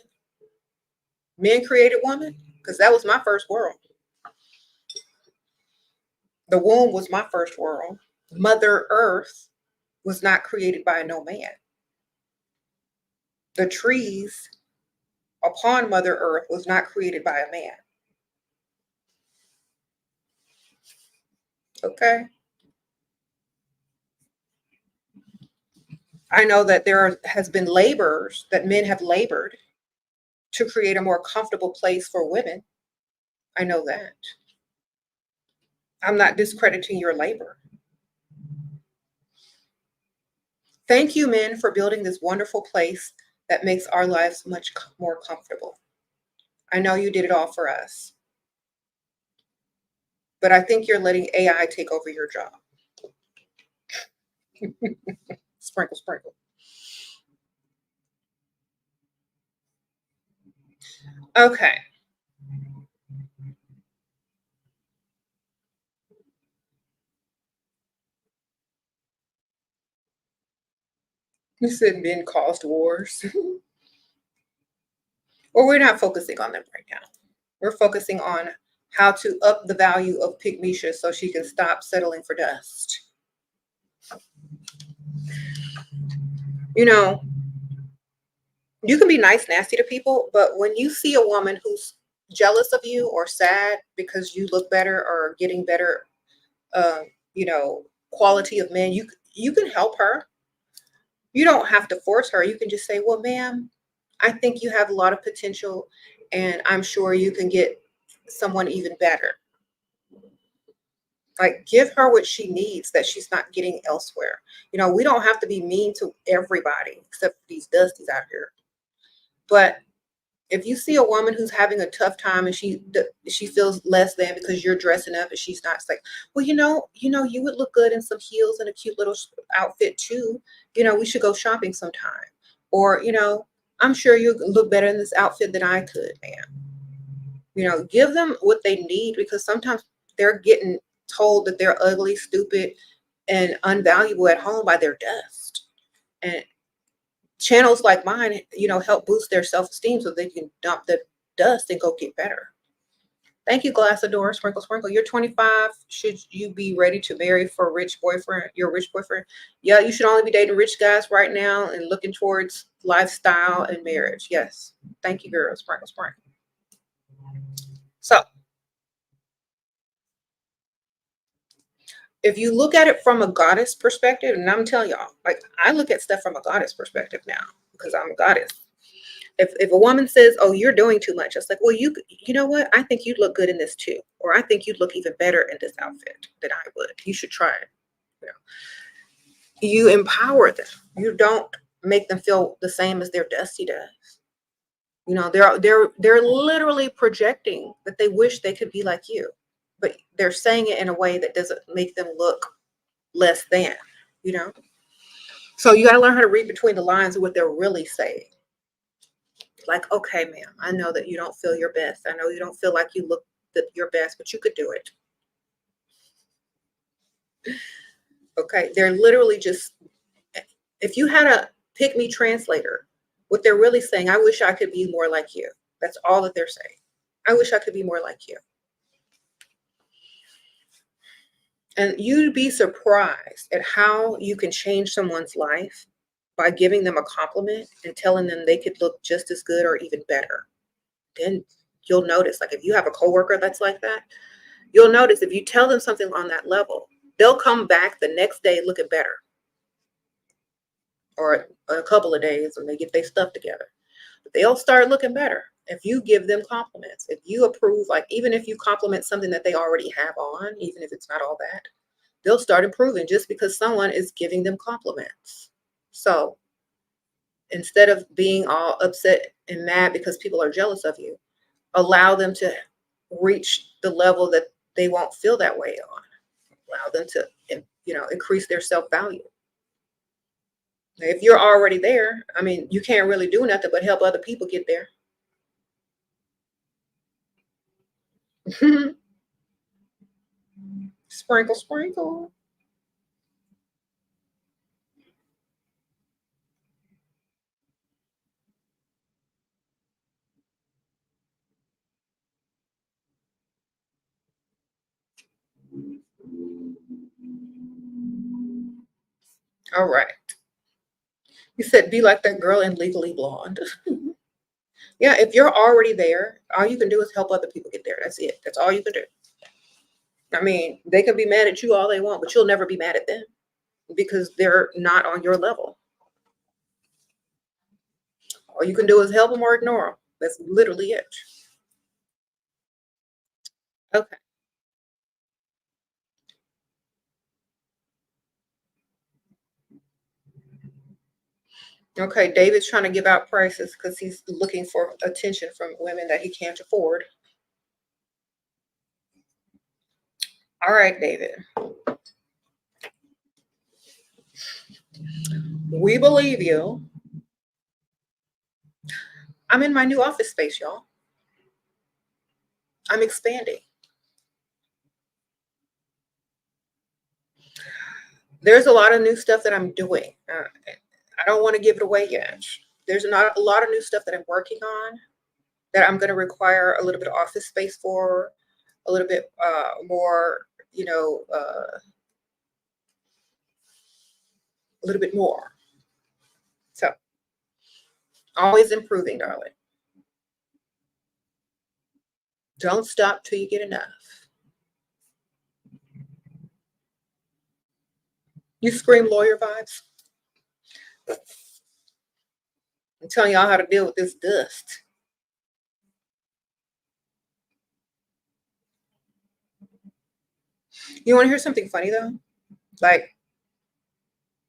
Men created woman? Because that was my first world. The womb was my first world. Mother Earth was not created by no man. The trees upon Mother Earth was not created by a man. Okay? I know that has been labors that men have labored to create a more comfortable place for women. I know that. I'm not discrediting your labor. Thank you, men, for building this wonderful place that makes our lives much more comfortable. I know you did it all for us, but I think you're letting AI take over your job. Sprinkle, sprinkle. Okay. You said men caused wars. Well, we're not focusing on them right now. We're focusing on how to up the value of Pickmiesha so she can stop settling for dust. You know, you can be nice, nasty to people, but when you see a woman who's jealous of you or sad because you look better or getting better, uh, quality of men, you can help her. You don't have to force her. You can just say, well, ma'am, I think you have a lot of potential, and I'm sure you can get someone even better. Like, give her what she needs that she's not getting elsewhere. We don't have to be mean to everybody except these dusties out here. But if you see a woman who's having a tough time and she feels less than because you're dressing up and she's not, it's like, well, you would look good in some heels and a cute little outfit too. We should go shopping sometime. Or, I'm sure you look better in this outfit than I could, ma'am. Give them what they need, because sometimes they're getting told that they're ugly, stupid, and unvaluable at home by their dust. And channels like mine, help boost their self-esteem so they can dump the dust and go get better. Thank you, Glass Adore, Sprinkle, Sprinkle. You're 25. Should you be ready to marry for a rich boyfriend? Your rich boyfriend? Yeah, you should only be dating rich guys right now and looking towards lifestyle and marriage. Yes. Thank you, girl. Sprinkle, Sprinkle. So, if you look at it from a goddess perspective, and I'm telling y'all, like, I look at stuff from a goddess perspective now because I'm a goddess. If a woman says, "Oh, you're doing too much," it's like, well, you know what? I think you'd look good in this too, or I think you'd look even better in this outfit than I would. You should try it. You empower them. You don't make them feel the same as their dusty does. They're literally projecting that they wish they could be like you, but they're saying it in a way that doesn't make them look less than. So you got to learn how to read between the lines of what they're really saying. Like, okay, ma'am, I know that you don't feel your best. I know you don't feel like you look your best, but you could do it. Okay, they're literally just, if you had a pick me translator, what they're really saying, I wish I could be more like you. That's all that they're saying. I wish I could be more like you. And you'd be surprised at how you can change someone's life by giving them a compliment and telling them they could look just as good or even better. Then you'll notice, like, if you have a coworker that's like that, you'll notice if you tell them something on that level, they'll come back the next day looking better, or a couple of days when they get their stuff together. But they'll start looking better if you give them compliments. If you approve, like, even if you compliment something that they already have on, even if it's not all that, they'll start improving just because someone is giving them compliments. So instead of being all upset and mad because people are jealous of you, allow them to reach the level that they won't feel that way on. Allow them to, increase their self-value. If you're already there, I mean, you can't really do nothing but help other people get there. Sprinkle, sprinkle. All right. You said be like that girl in Legally Blonde. Yeah, if you're already there, all you can do is help other people get there. That's it. That's all you can do. I mean, they can be mad at you all they want, but you'll never be mad at them because they're not on your level. All you can do is help them or ignore them. That's literally it. Okay. Okay, David's trying to give out prices because he's looking for attention from women that he can't afford. All right, David. We believe you. I'm in my new office space, y'all. I'm expanding. There's a lot of new stuff that I'm doing. I don't want to give it away yet. There's not a lot of new stuff that I'm working on that I'm going to require a little bit of office space for, a little bit more, a little bit more. So always improving, darling. Don't stop till you get enough. You scream lawyer vibes. I'm telling y'all how to deal with this dust. You want to hear something funny though? Like,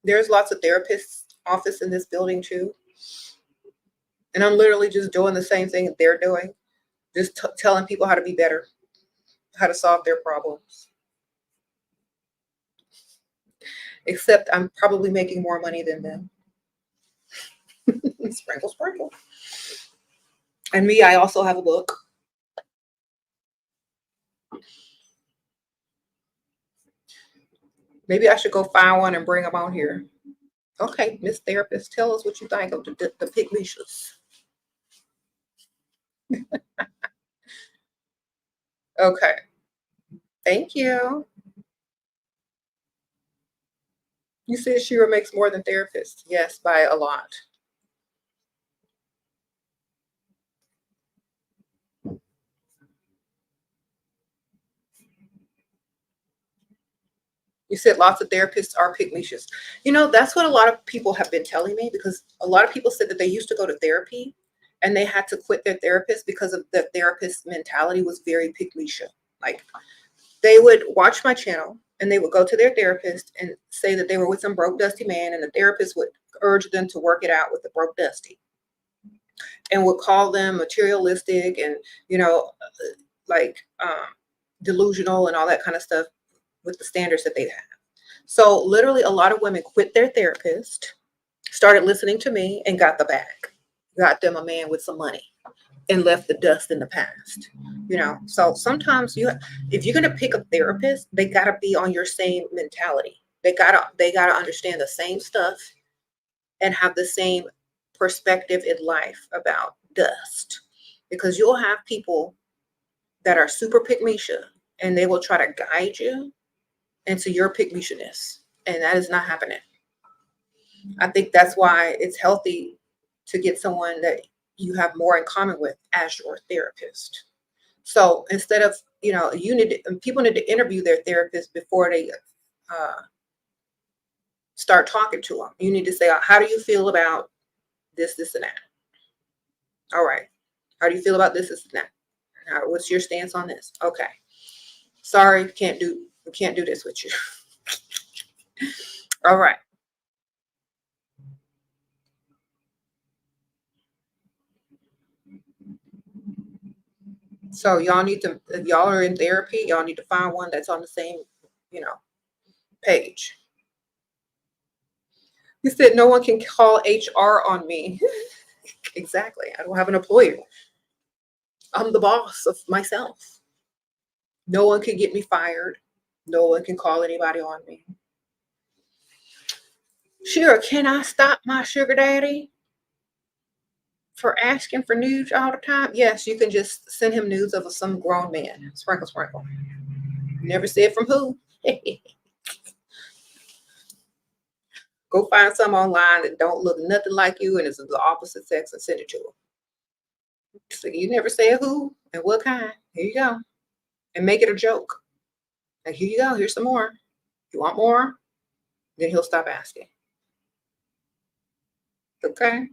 there's lots of therapists' office in this building too. And I'm literally just doing the same thing that they're doing, just telling people how to be better, how to solve their problems. Except I'm probably making more money than them. Sprinkle, sprinkle. And me, I also have a book. Maybe I should go find one and bring them on here. Okay, Miss Therapist, tell us what you think of the Pickmieshas. Okay, thank you. You said Shira makes more than therapists. Yes, by a lot. You said lots of therapists are Pickmieshas. That's what a lot of people have been telling me, because a lot of people said that they used to go to therapy and they had to quit their therapist because of the therapist mentality was very Pickmiesha. Like, they would watch my channel and they would go to their therapist and say that they were with some broke dusty man, and the therapist would urge them to work it out with the broke dusty and would call them materialistic and, like delusional and all that kind of stuff with the standards that they have. So literally a lot of women quit their therapist, started listening to me, and got the bag. Got them a man with some money and left the dust in the past. So sometimes if you're gonna pick a therapist, they gotta be on your same mentality. They gotta understand the same stuff and have the same perspective in life about dust. Because you'll have people that are super Pickmiesha and they will try to guide you into your Pickmiesha-ness. And that is not happening. I think that's why it's healthy to get someone that you have more in common with as your therapist. So instead of, people need to interview their therapist before they start talking to them. You need to say, how do you feel about this, and that? All right. How do you feel about this, and that? What's your stance on this? Okay. Sorry, we can't do this with you. All right. So y'all need to, if y'all are in therapy, y'all need to find one that's on the same, page. You said no one can call HR on me. Exactly. I don't have an employer. I'm the boss of myself. No one can get me fired. No one can call anybody on me. Sure, can I stop my sugar daddy for asking for nudes all the time? Yes, you can just send him nudes of some grown man. Sprinkle, sprinkle. Never said from who. Go find some online that don't look nothing like you and is of the opposite sex and send it to him. So you never say who and what kind. Here you go. And make it a joke. Like, here you go. Here's some more. You want more? Then he'll stop asking. Okay.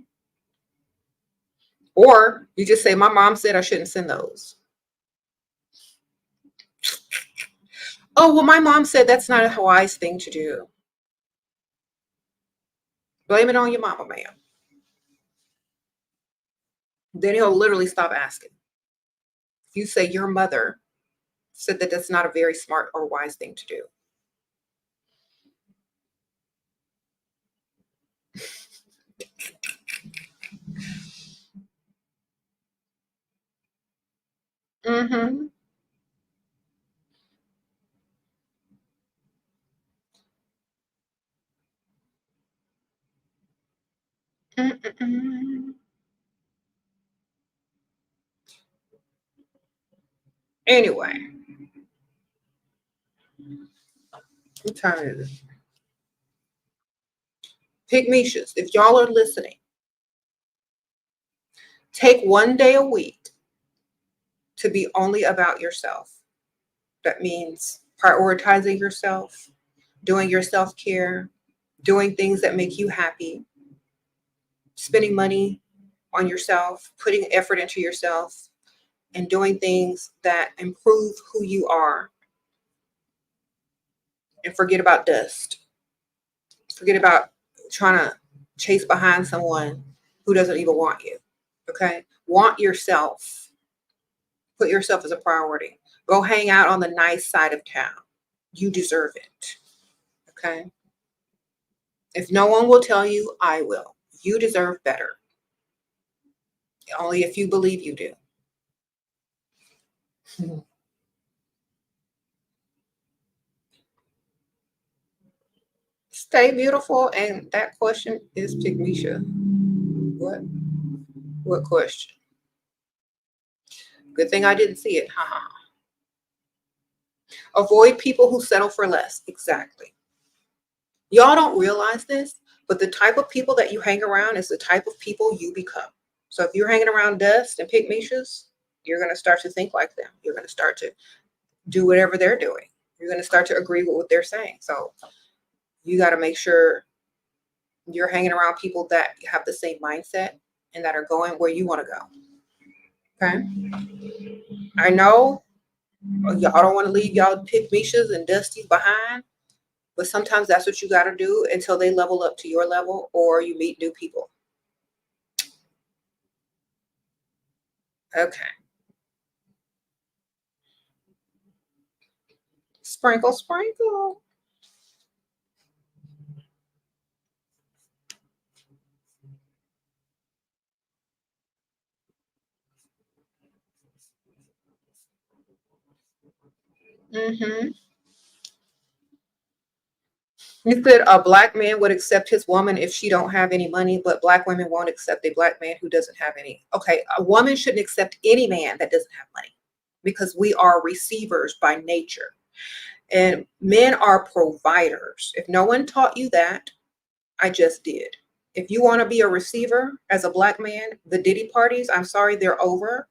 Or you just say, my mom said I shouldn't send those. Oh, well, my mom said that's not a wise thing to do. Blame it on your mama, ma'am. Then he'll literally stop asking. If you say your mother said that that's not a very smart or wise thing to do. Mm-hmm. Mm-mm-mm. Anyway, what time is it? Pickmieshas, if y'all are listening, take one day a week to be only about yourself. That means prioritizing yourself, doing your self-care, doing things that make you happy, spending money on yourself, putting effort into yourself, and doing things that improve who you are. And forget about dust. Forget about trying to chase behind someone who doesn't even want you. Okay? Want yourself. Put yourself as a priority. Go hang out on the nice side of town. You deserve it. Okay? If no one will tell you, I will. You deserve better. Only if you believe you do. Stay beautiful. And that question is Pickmiesha. What? What question? Good thing I didn't see it. Ha ha. Avoid people who settle for less. Exactly. Y'all don't realize this, but the type of people that you hang around is the type of people you become. So if you're hanging around dust and Pickmieshas, you're going to start to think like them. You're going to start to do whatever they're doing. You're going to start to agree with what they're saying. So you got to make sure you're hanging around people that have the same mindset and that are going where you want to go. Okay. I know y'all don't want to leave y'all Pickmieshas and Dusties behind, but sometimes that's what you got to do until they level up to your level or you meet new people. Okay. Sprinkle, sprinkle. Mm-hmm. You said a black man would accept his woman if she don't have any money, but black women won't accept a black man who doesn't have any. Okay, a woman shouldn't accept any man that doesn't have money because we are receivers by nature. And men are providers. If no one taught you that, I just did. If you want to be a receiver as a black man, the Diddy parties, I'm sorry, they're over,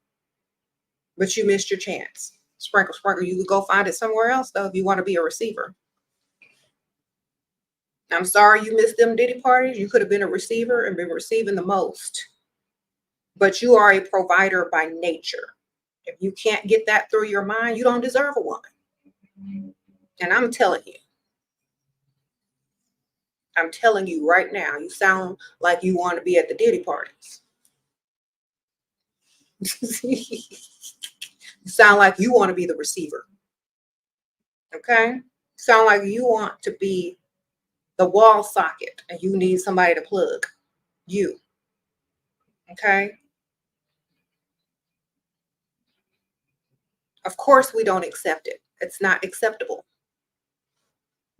but you missed your chance. Sprinkle, sprinkle. You could go find it somewhere else, though, if you want to be a receiver. I'm sorry you missed them Diddy parties. You could have been a receiver and been receiving the most. But you are a provider by nature. If you can't get that through your mind, you don't deserve a woman. And I'm telling you right now, you sound like you want to be at the Diddy parties. You sound like you want to be the receiver. Okay? Sound like you want to be the wall socket and you need somebody to plug you. Okay? Of course, we don't accept it. It's not acceptable.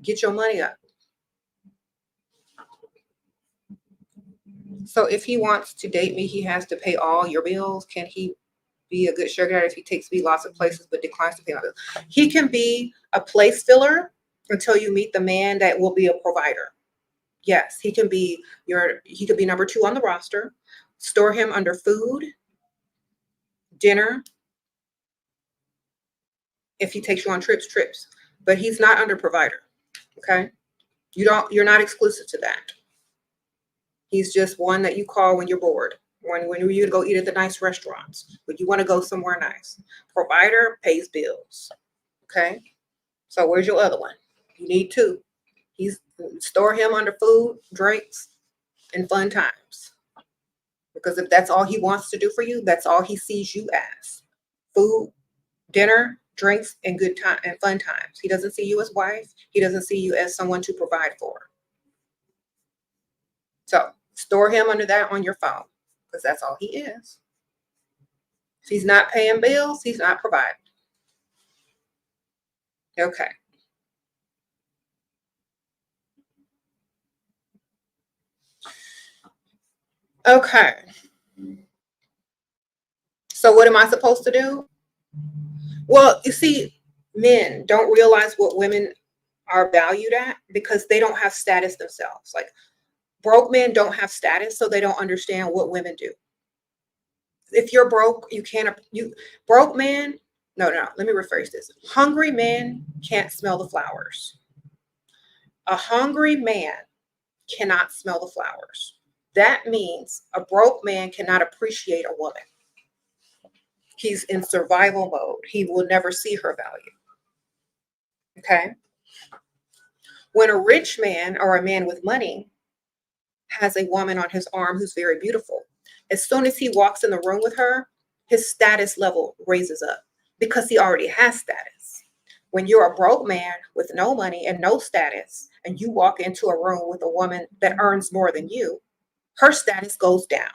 Get your money up. So if he wants to date me, he has to pay all your bills. Can he be a good sugar daddy if he takes me lots of places but declines to pay my bills? He can be a place filler until you meet the man that will be a provider. Yes, he could be number 2 on the roster. Store him under food, dinner. If he takes you on trips, but he's not under provider. Okay. You're not exclusive to that. He's just one that you call when you're bored, when you go eat at the nice restaurants, when you want to go somewhere nice. Provider pays bills. Okay. So where's your other one? You need two. Store him under food, drinks, and fun times. Because if that's all he wants to do for you, that's all he sees you as. Food, dinner, drinks, and good time and fun times. He doesn't see you as wife. He doesn't see you as someone to provide for. So store him under that on your phone, because that's all he is. If he's not paying bills, he's not providing. Okay. Okay. So what am I supposed to do? Well, you see, men don't realize what women are valued at because they don't have status themselves. Like, broke men don't have status, so they don't understand what women do. If you're broke, broke man. No, let me rephrase this. Hungry men can't smell the flowers. A hungry man cannot smell the flowers. That means a broke man cannot appreciate a woman. He's in survival mode. He will never see her value. Okay. When a rich man or a man with money has a woman on his arm who's very beautiful, as soon as he walks in the room with her, his status level raises up because he already has status. When you're a broke man with no money and no status, and you walk into a room with a woman that earns more than you, her status goes down.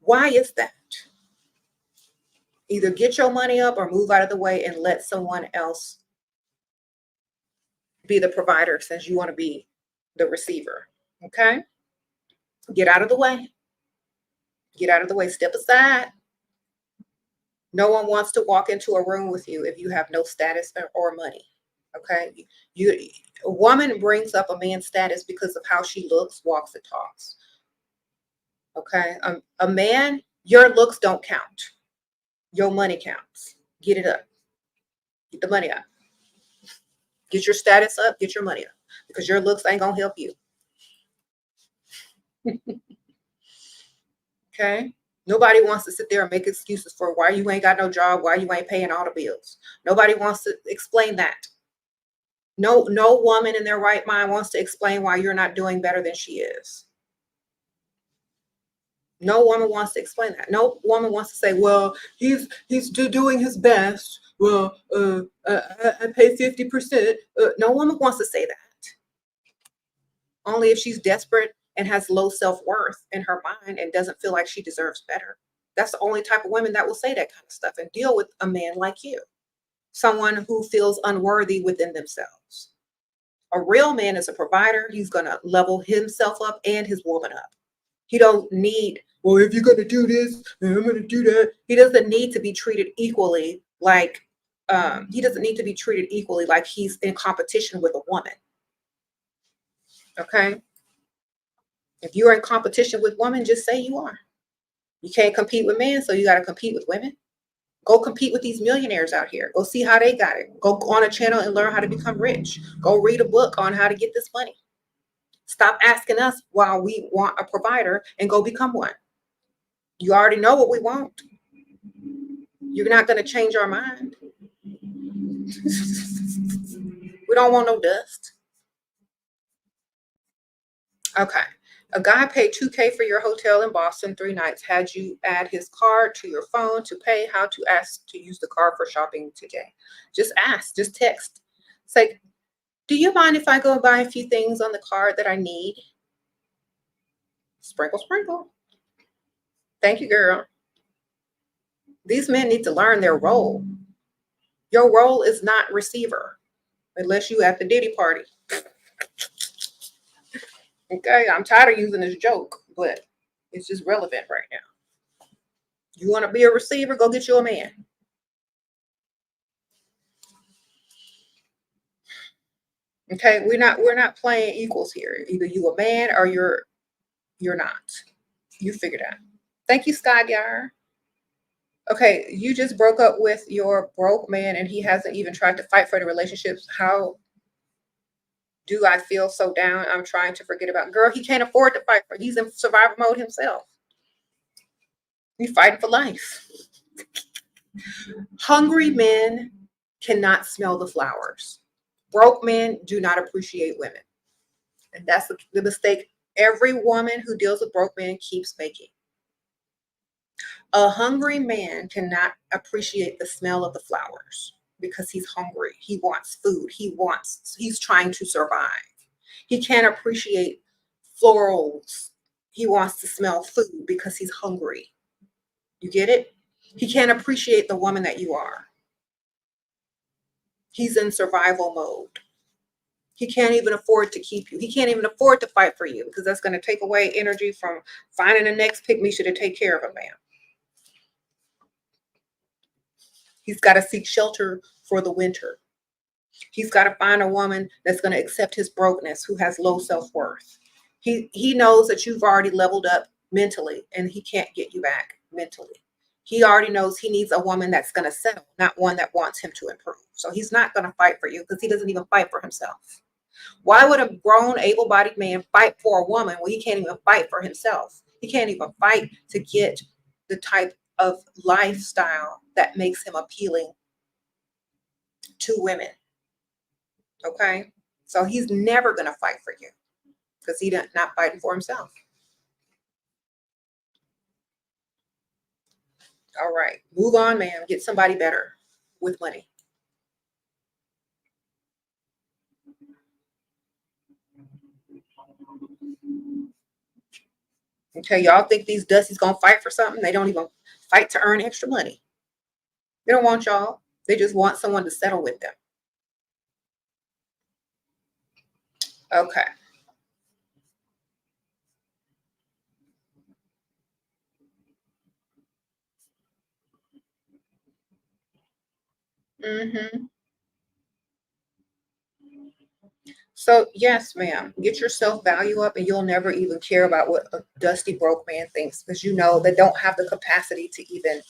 Why is that? Either get your money up or move out of the way and let someone else be the provider, since you want to be the receiver. Okay? Get out of the way. Get out of the way. Step aside. No one wants to walk into a room with you if you have no status or money. Okay? A woman brings up a man's status because of how she looks, walks, and talks. Okay? A man, your looks don't count. Your money counts. Get it up. Get the money up. Get your status up. Get your money up. Because your looks ain't going to help you. Okay? Nobody wants to sit there and make excuses for why you ain't got no job, why you ain't paying all the bills. Nobody wants to explain that. No woman in their right mind wants to explain why you're not doing better than she is. No woman wants to explain that. No woman wants to say, well, he's doing his best. Well, I pay 50%. No woman wants to say that. Only if she's desperate and has low self-worth in her mind and doesn't feel like she deserves better. That's the only type of women that will say that kind of stuff and deal with a man like you. Someone who feels unworthy within themselves. A real man is a provider. He's going to level himself up and his woman up. He don't need, well, if you're going to do this, then I'm going to do that. He doesn't need to be treated equally like he's in competition with a woman. Okay? If you're in competition with women, just say you are. You can't compete with men, so you got to compete with women. Go compete with these millionaires out here. Go see how they got it. Go on a channel and learn how to become rich. Go read a book on how to get this money. Stop asking us why we want a provider and go become one. You already know what we want. You're not going to change our mind. We don't want no dust. Okay. A guy paid $2,000 for your hotel in Boston 3 nights. Had you add his card to your phone to pay? How to ask to use the card for shopping today? Just ask. Just text. Say, do you mind if I go and buy a few things on the card that I need? Sprinkle, sprinkle. Thank you, girl. These men need to learn their role. Your role is not receiver, unless you at the Diddy party. Okay, I'm tired of using this joke, but it's just relevant right now. You want to be a receiver? Go get you a man. Okay, we're not playing equals here. Either you a man or you're not. You figured out. Thank you, Skygar. Okay, you just broke up with your broke man and he hasn't even tried to fight for the relationships. How do I feel so down? I'm trying to forget about. Girl, he can't afford to fight for. He's in survival mode himself. He's fighting for life. Hungry men cannot smell the flowers. Broke men do not appreciate women. And that's the mistake every woman who deals with broke men keeps making. A hungry man cannot appreciate the smell of the flowers because he's hungry. He wants food. He's trying to survive. He can't appreciate florals. He wants to smell food because he's hungry. You get it? He can't appreciate the woman that you are. He's in survival mode. He can't even afford to keep you. He can't even afford to fight for you because that's going to take away energy from finding the next Pickmiesha to take care of a man. He's got to seek shelter for the winter. He's got to find a woman that's going to accept his brokenness, who has low self-worth. He knows that you've already leveled up mentally and he can't get you back mentally. He already knows he needs a woman that's going to settle, not one that wants him to improve. So he's not going to fight for you because he doesn't even fight for himself. Why would a grown, able-bodied man fight for a woman when he can't even fight for himself? He can't even fight to get the type of lifestyle that makes him appealing to women. Okay? So he's never going to fight for you because he's not fighting for himself. All right. Move on, ma'am. Get somebody better with money. Okay, y'all think these Dusty's gonna fight for something? They don't even fight to earn extra money. They don't want y'all. They just want someone to settle with them. Okay. Mm-hmm. So yes, ma'am, get your self-value up and you'll never even care about what a dusty broke man thinks because you know they don't have the capacity to even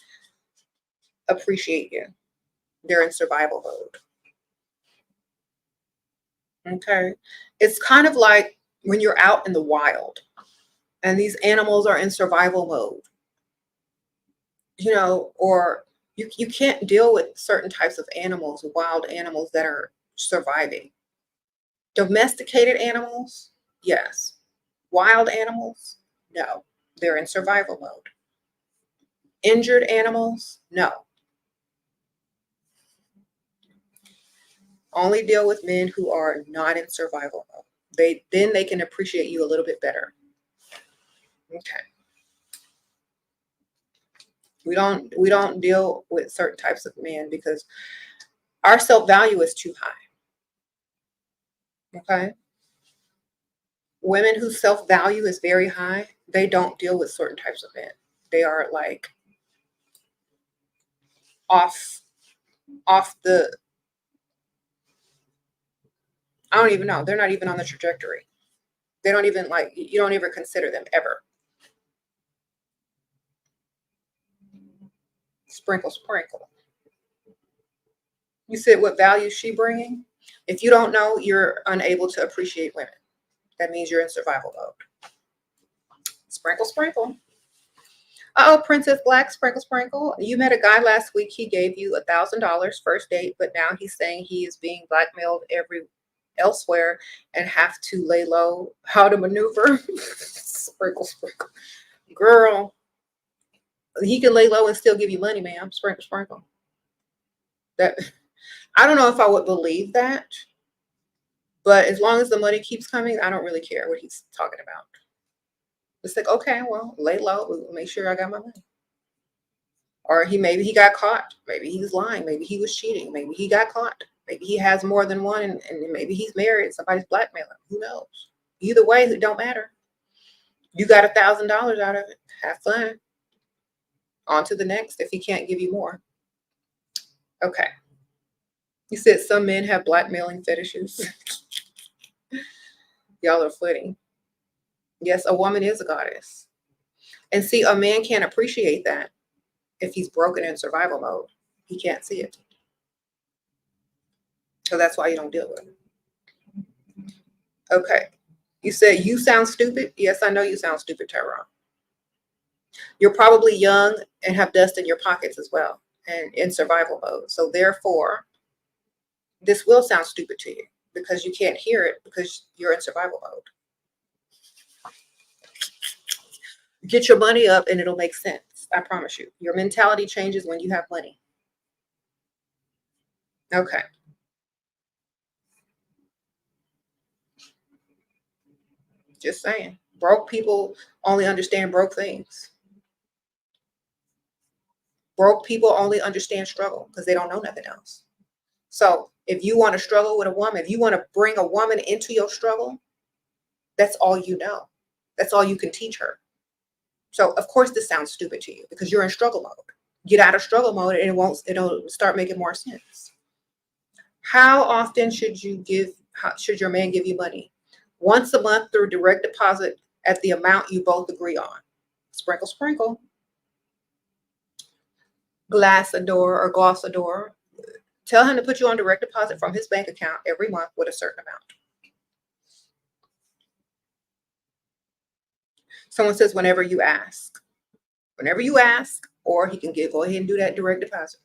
appreciate you. They're in survival mode. Okay. It's kind of like when you're out in the wild and these animals are in survival mode, you know, or you can't deal with certain types of animals, wild animals that are surviving. Domesticated animals, yes. Wild animals, no. They're in survival mode. Injured animals, no. Only deal with men who are not in survival mode. Then they can appreciate you a little bit better. Okay. We don't deal with certain types of men because our self-value is too high. Okay. Women whose self-value is very high, they don't deal with certain types of men. They are like off the, I don't even know. They're not even on the trajectory. They don't even like, you don't ever consider them ever. Sprinkle, sprinkle. You said what value is she bringing? If you don't know, you're unable to appreciate women. That means you're in survival mode. Sprinkle, sprinkle. Uh-oh, Princess Black, sprinkle, sprinkle. You met a guy last week. He gave you $1,000 first date, but now he's saying he is being blackmailed elsewhere and have to lay low. How to maneuver? Sprinkle, sprinkle. Girl, he can lay low and still give you money, ma'am. Sprinkle, sprinkle. That, I don't know if I would believe that, but as long as the money keeps coming, I don't really care what he's talking about. It's like, okay, well, lay low, make sure I got my money. Or maybe he got caught. Maybe he was lying. Maybe he was cheating. Maybe he got caught. Maybe he has more than one, and maybe he's married and somebody's blackmailing. Who knows? Either way, it don't matter. You got $1,000 out of it. Have fun. On to the next if he can't give you more. Okay. You said some men have blackmailing fetishes. Y'all are flirting. Yes, a woman is a goddess. And see, a man can't appreciate that if he's broken in survival mode. He can't see it. So that's why you don't deal with it. Okay. You said you sound stupid. Yes, I know you sound stupid, Tyrone. You're probably young and have dust in your pockets as well and in survival mode. So therefore, this will sound stupid to you because you can't hear it because you're in survival mode. Get your money up and it'll make sense. I promise you. Your mentality changes when you have money. Okay. Just saying. Broke people only understand broke things. Broke people only understand struggle because they don't know nothing else. So if you want to struggle with a woman, if you want to bring a woman into your struggle, that's all you know. That's all you can teach her. So of course this sounds stupid to you because you're in struggle mode. Get out of struggle mode and it'll start making more sense. How often should your man give you money? Once a month through direct deposit at the amount you both agree on. Sprinkle, sprinkle. Glossador. Tell him to put you on direct deposit from his bank account every month with a certain amount. Someone says whenever you ask. Whenever you ask, or he can go ahead and do that direct deposit.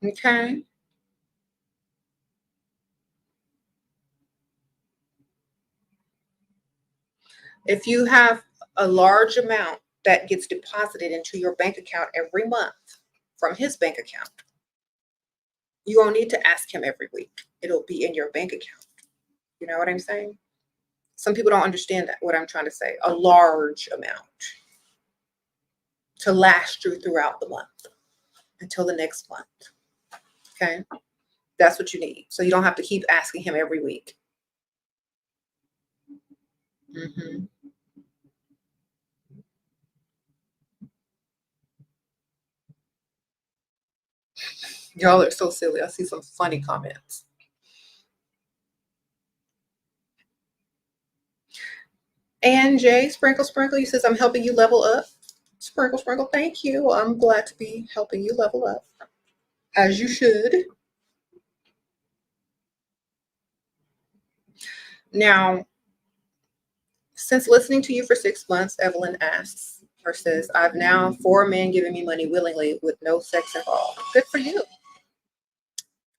Okay. If you have a large amount that gets deposited into your bank account every month from his bank account, you won't need to ask him every week. It'll be in your bank account. You know what I'm saying? Some people don't understand that, what I'm trying to say. A large amount to last you throughout the month until the next month. Okay? That's what you need. So you don't have to keep asking him every week. Mm-hmm. Y'all are so silly. I see some funny comments. And Jay, Sprinkle, he says, I'm helping you level up. Sprinkle, thank you. I'm glad to be helping you level up. As you should. Now, since listening to you for 6 months, Evelyn asks or says, I've now 4 men giving me money willingly with no sex involved. Good for you.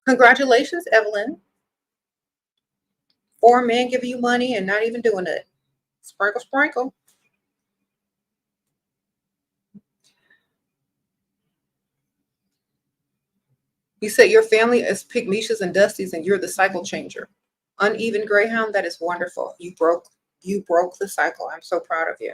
Congratulations, Evelyn. 4 men giving you money and not even doing it. Sprinkle. You said your family is Pickmieshas and Dusties and you're the cycle changer. Uneven Greyhound, that is wonderful. You broke the cycle. I'm so proud of you.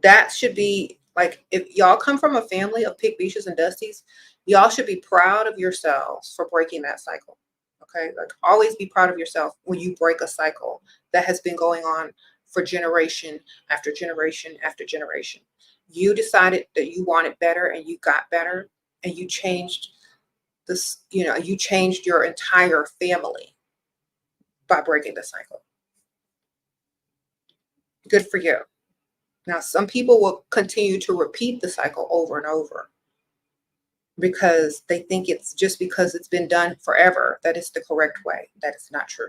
That should be like, if y'all come from a family of Pickmieshas and Dusties, y'all should be proud of yourselves for breaking that cycle. Okay, like always be proud of yourself when you break a cycle that has been going on for generation after generation after generation. You decided that you wanted better and you got better and you changed this, you changed your entire family by breaking the cycle. Good for you. Now, some people will continue to repeat the cycle over and over because they think it's just because it's been done forever that it's the correct way. That is not true.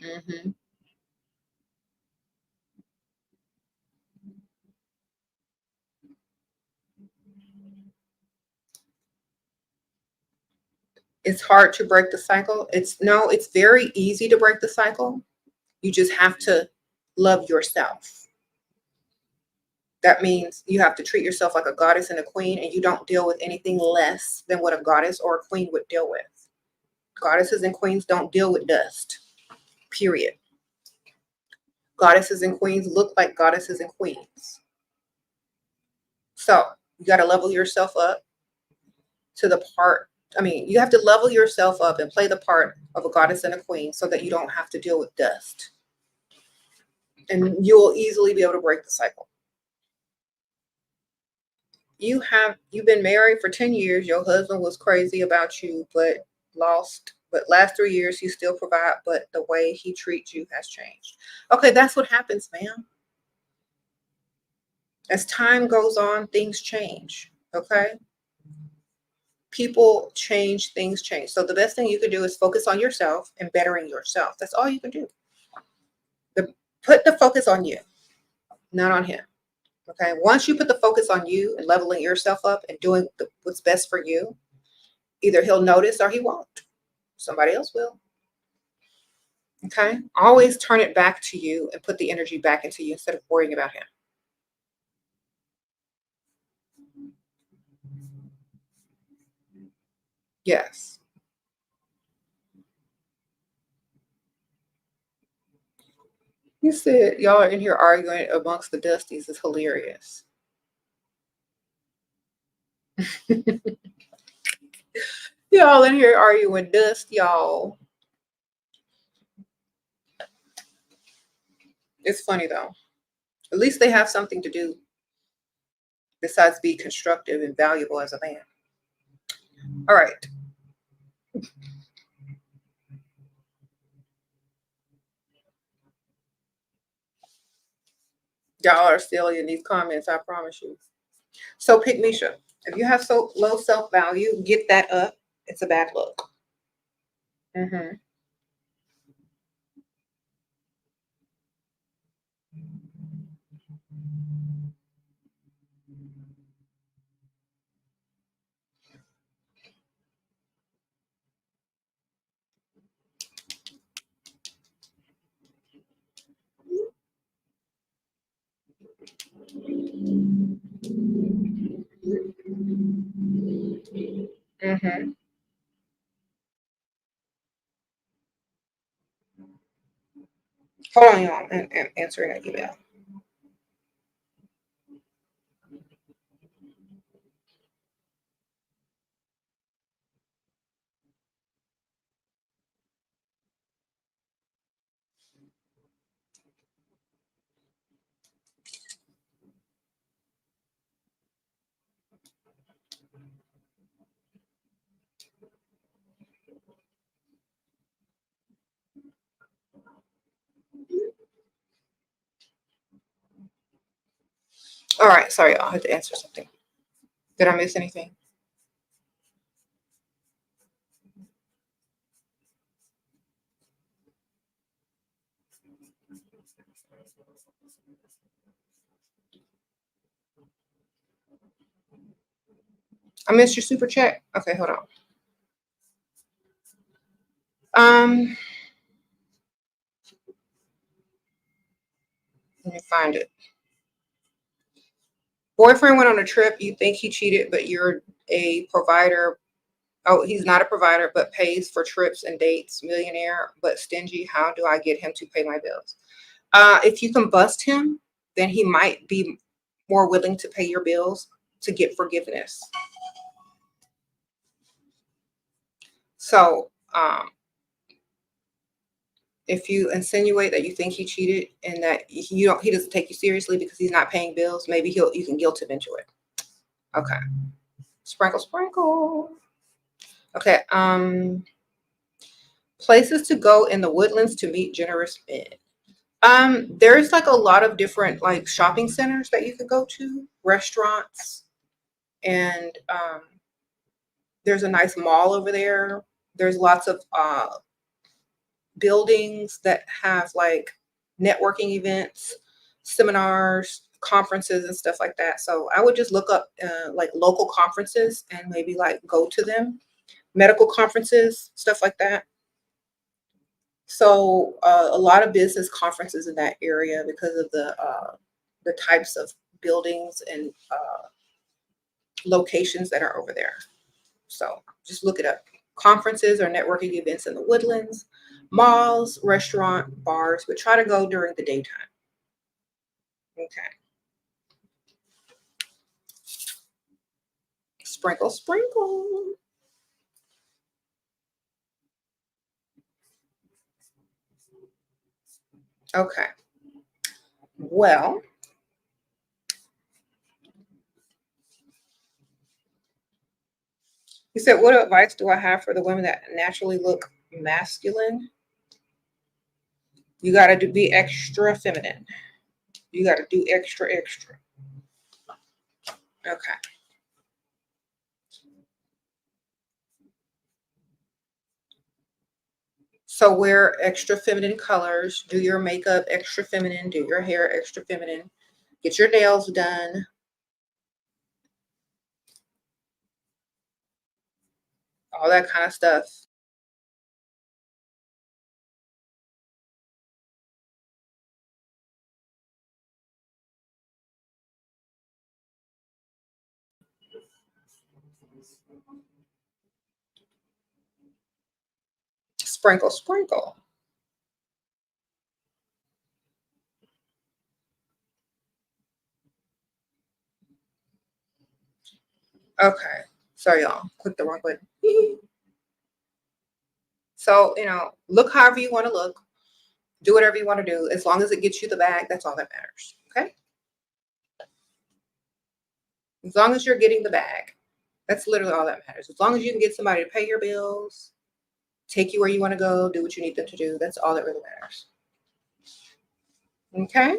Mm-hmm. It's hard to break the cycle. It's very easy to break the cycle. You just have to love yourself. That means you have to treat yourself like a goddess and a queen, and you don't deal with anything less than what a goddess or a queen would deal with. Goddesses and queens don't deal with dust, period. Goddesses and queens look like goddesses and queens. So you got to level yourself up to the part. You have to level yourself up and play the part of a goddess and a queen so that you don't have to deal with dust. And you will easily be able to break the cycle. you've been married for 10 years. Your husband was crazy about you, but last 3 years he still provide, but the way he treats you has changed. Okay, that's what happens, ma'am. As time goes on, things change. Okay. People change, things change. So the best thing you can do is focus on yourself and bettering yourself. That's all you can do. Put the focus on you, not on him. Okay. Once you put the focus on you and leveling yourself up and doing what's best for you, either he'll notice or he won't. Somebody else will. Okay. Always turn it back to you and put the energy back into you instead of worrying about him. Yes. You said y'all are in here arguing amongst the dusties. It's hilarious. Y'all in here arguing dust, y'all. It's funny though. At least they have something to do besides be constructive and valuable as a man. All right. Y'all are still in these comments, I promise you. So Pickmiesha, if you have so low self-value, get that up. It's a bad look. Mm-hmm. Mm-hmm. Hold on, y'all. I'm answering an email. All right, sorry, I had to answer something. Did I miss anything? I missed your super chat. Okay, hold on. Let me find it. Boyfriend went on a trip. You think he cheated, but you're a provider. Oh, he's not a provider, but pays for trips and dates. Millionaire, but stingy. How do I get him to pay my bills? If you can bust him, then he might be more willing to pay your bills to get forgiveness. So, if you insinuate that you think he cheated and that he doesn't take you seriously because he's not paying bills, maybe you can guilt him into it. Okay. Sprinkle, sprinkle. Okay. Places to go in the woodlands to meet generous men. There's like a lot of different like shopping centers that you could go to, restaurants, and there's a nice mall over there. There's lots of buildings that have like networking events, seminars, conferences, and stuff like that. So I would just look up like local conferences and maybe like go to them, medical conferences, stuff like that. So a lot of business conferences in that area because of the types of buildings and locations that are over there. So just look it up. Conferences or networking events in the woodlands, malls, restaurant, bars, but try to go during the daytime. Okay. Sprinkle, sprinkle. Okay. Well, He said, what advice do I have for the women that naturally look masculine? You got to be extra feminine. You got to do extra, extra. Okay. So wear extra feminine colors. Do your makeup extra feminine. Do your hair extra feminine. Get your nails done. All that kind of stuff. Sprinkle, sprinkle. Okay. Sorry, y'all. Click the wrong button. So, look however you want to look. Do whatever you want to do. As long as it gets you the bag, that's all that matters. Okay? As long as you're getting the bag, that's literally all that matters. As long as you can get somebody to pay your bills, take you where you want to go, do what you need them to do, that's all that really matters. Okay?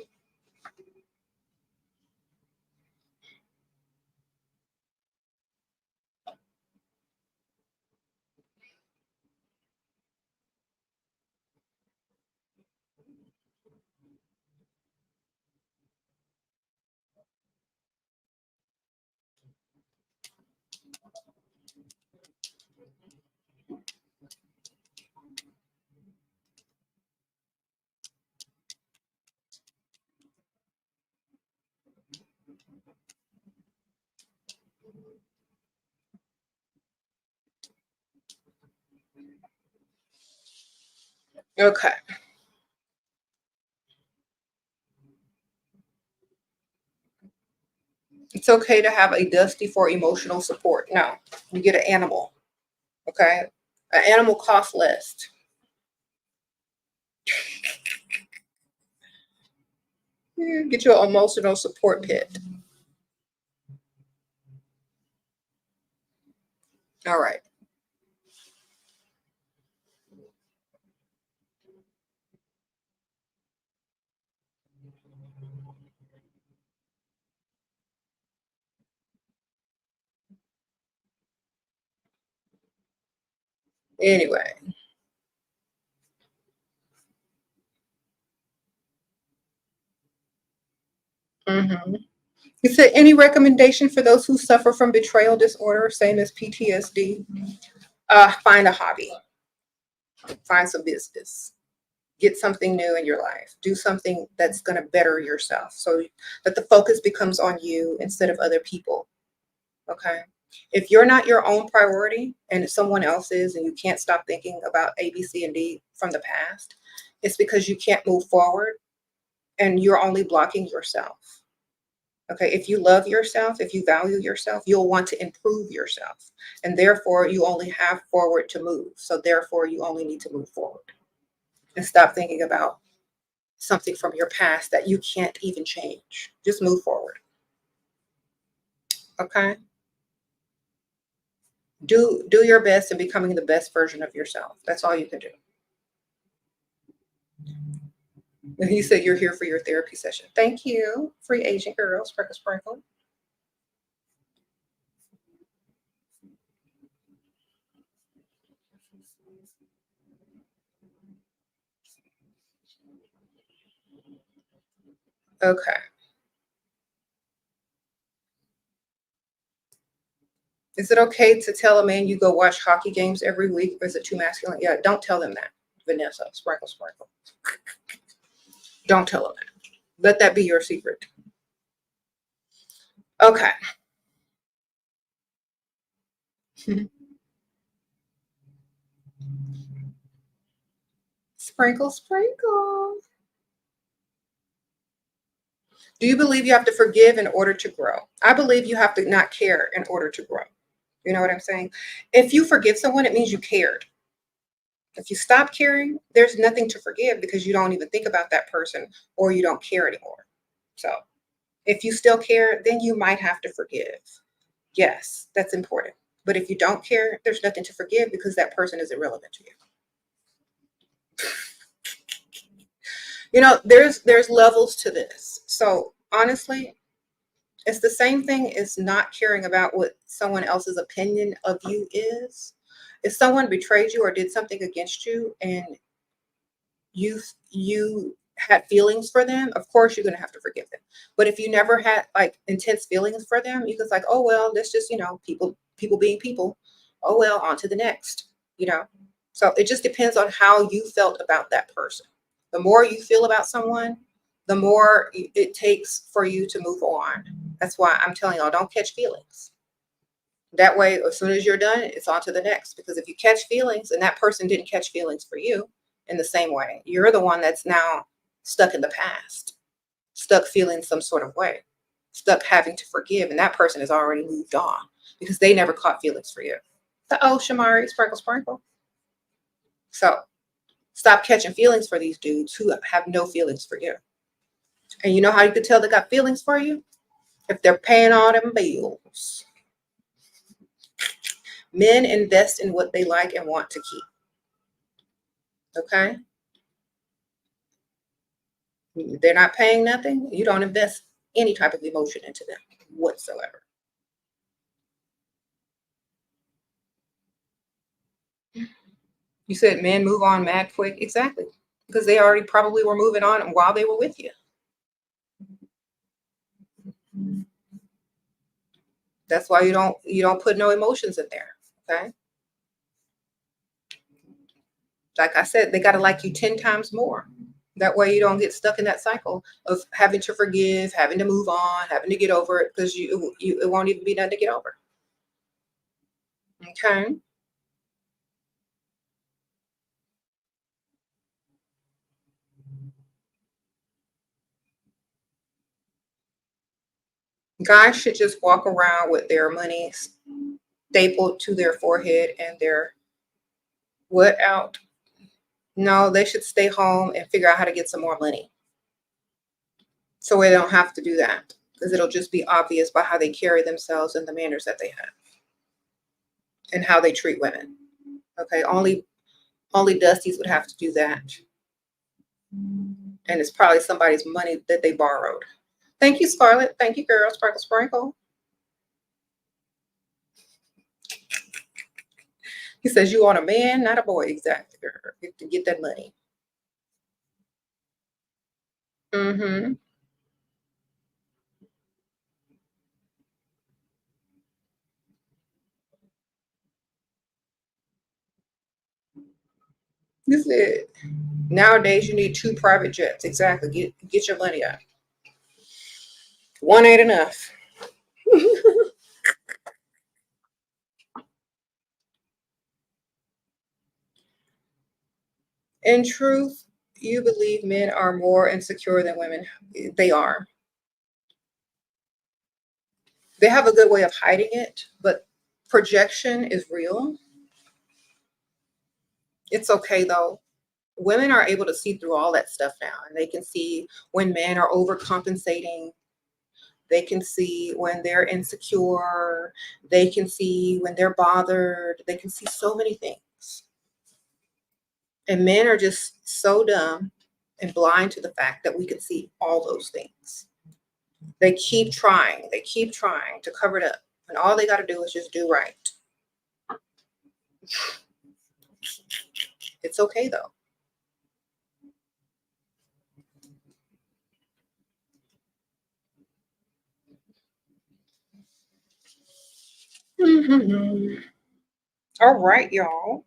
Okay. It's okay to have a dusty for emotional support. No, you get an animal. Okay? An animal costs less. Get your emotional support pet. All right. Anyway. Mm-hmm. He said, any recommendation for those who suffer from betrayal disorder, same as PTSD? Find a hobby. Find some business. Get something new in your life. Do something that's going to better yourself so that the focus becomes on you instead of other people. Okay? If you're not your own priority and someone else is, and you can't stop thinking about A, B, C, and D from the past, it's because you can't move forward and you're only blocking yourself. Okay, if you love yourself, if you value yourself, you'll want to improve yourself. And therefore, you only have forward to move. So therefore, you only need to move forward and stop thinking about something from your past that you can't even change. Just move forward. Okay? Do your best in becoming the best version of yourself. That's all you can do. And you said you're here for your therapy session. Thank you. Free agent girl, sprinkle, sprinkle. Okay. Is it okay to tell a man you go watch hockey games every week, or is it too masculine? Yeah, don't tell them that, Vanessa. Sprinkle, sprinkle. Don't tell them that. Let that be your secret. Okay. Sprinkle, sprinkle. Do you believe you have to forgive in order to grow? I believe you have to not care in order to grow. You know what I'm saying? If you forgive someone, it means you cared. If you stop caring, there's nothing to forgive because you don't even think about that person or you don't care anymore. So if you still care, then you might have to forgive. Yes, that's important. But if you don't care, there's nothing to forgive because that person is irrelevant to you. You know, there's levels to this. So honestly, it's the same thing as not caring about what someone else's opinion of you is. If someone betrayed you or did something against you and you had feelings for them, of course you're going to have to forgive them. But if you never had like intense feelings for them, you can like, oh well, that's just, you know, people being people. Oh well, on to the next, you know. So it just depends on how you felt about that person. The more you feel about someone, the more it takes for you to move on. That's why I'm telling y'all, don't catch feelings. That way, as soon as you're done, it's on to the next. Because if you catch feelings and that person didn't catch feelings for you in the same way, you're the one that's now stuck in the past, stuck feeling some sort of way, stuck having to forgive. And that person has already moved on because they never caught feelings for you. So, oh, Shamari, sprinkle, sprinkle. So stop catching feelings for these dudes who have no feelings for you. And you know how you can tell they got feelings for you? If they're paying all them bills. Men invest in what they like and want to keep. Okay? They're not paying nothing. You don't invest any type of emotion into them whatsoever. You said men move on mad quick. Exactly. Because they already probably were moving on while they were with you. That's why you don't put no emotions in there. Okay? Like I said, they got to like you 10 times more. That way you don't get stuck in that cycle of having to forgive, having to move on, having to get over it, because it won't even be done to get over. Okay. Guys should just walk around with their money stapled to their forehead and their what out. No, they should stay home and figure out how to get some more money. So they don't have to do that, because it'll just be obvious by how they carry themselves and the manners that they have and how they treat women. Okay, only Dusties would have to do that. And it's probably somebody's money that they borrowed. Thank you, Scarlett. Thank you, girl. Sprinkle, sprinkle. He says you want a man, not a boy. Exactly, girl. To get that money. Mm-hmm. This is it. Nowadays, you need 2 private jets. Exactly. Get your money out. One ain't enough. In truth, you believe men are more insecure than women. They are. They have a good way of hiding it, but projection is real. It's okay though. Women are able to see through all that stuff now, and they can see when men are overcompensating. They can see when they're insecure. They can see when they're bothered. They can see so many things. And men are just so dumb and blind to the fact that we can see all those things. They keep trying. They keep trying to cover it up. And all they got to do is just do right. It's okay though. All right, y'all.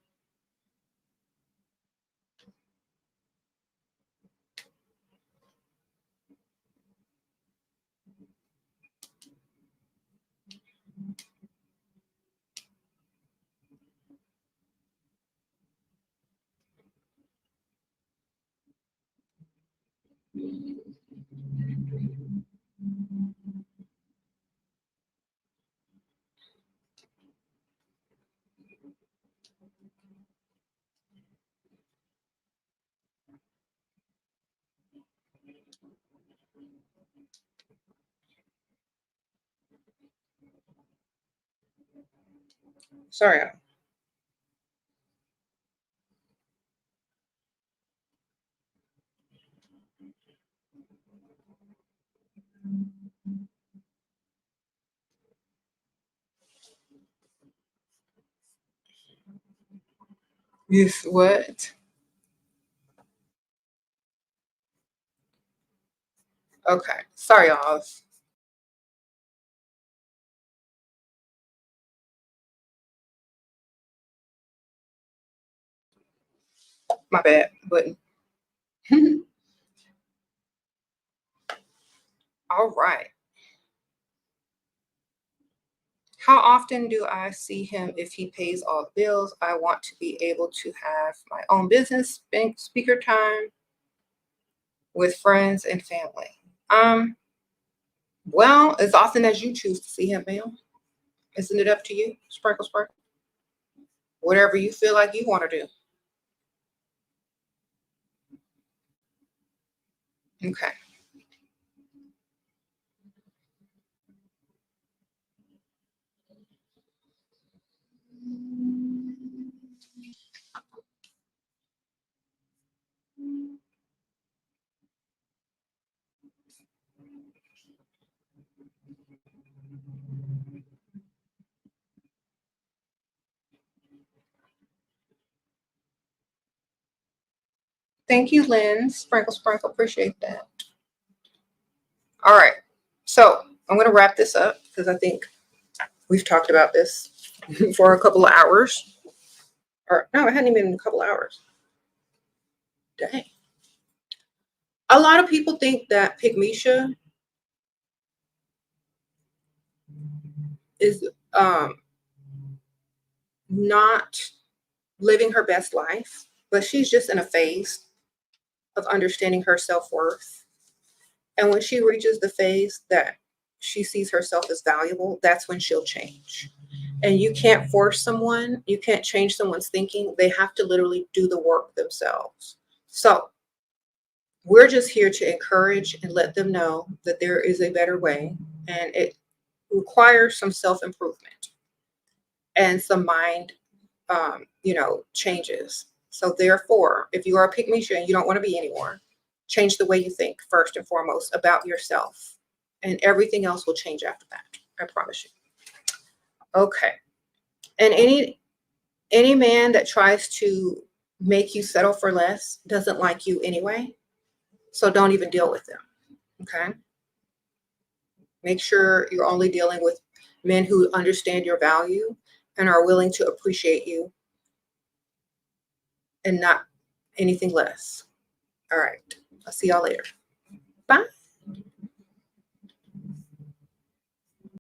Sorry. Yes, what? Okay. Sorry, y'all. My bad. Button. All right. How often do I see him if he pays all the bills? I want to be able to have my own business, speaker time with friends and family. Well, as often as you choose to see him, ma'am. Isn't it up to you? Sprinkle, sprinkle. Whatever you feel like you want to do. Okay. Thank you, Lynn. Sprinkle, sprinkle. Appreciate that. All right. So I'm going to wrap this up because I think we've talked about this for a couple of hours. Or no, it hadn't even been a couple of hours. Dang. A lot of people think that Pickmiesha is not living her best life, but she's just in a phase of understanding her self-worth. And when she reaches the phase that she sees herself as valuable, that's when she'll change. And you can't force someone, you can't change someone's thinking. They have to literally do the work themselves. So we're just here to encourage and let them know that there is a better way, and it requires some self-improvement and some mind, changes. So therefore, if you are a Pickmiesha and you don't want to be anymore, change the way you think first and foremost about yourself, and everything else will change after that. I promise you. Okay. And any man that tries to make you settle for less doesn't like you anyway. So don't even deal with them. Okay. Make sure you're only dealing with men who understand your value and are willing to appreciate you and not anything less. All right. I'll see y'all later. Bye.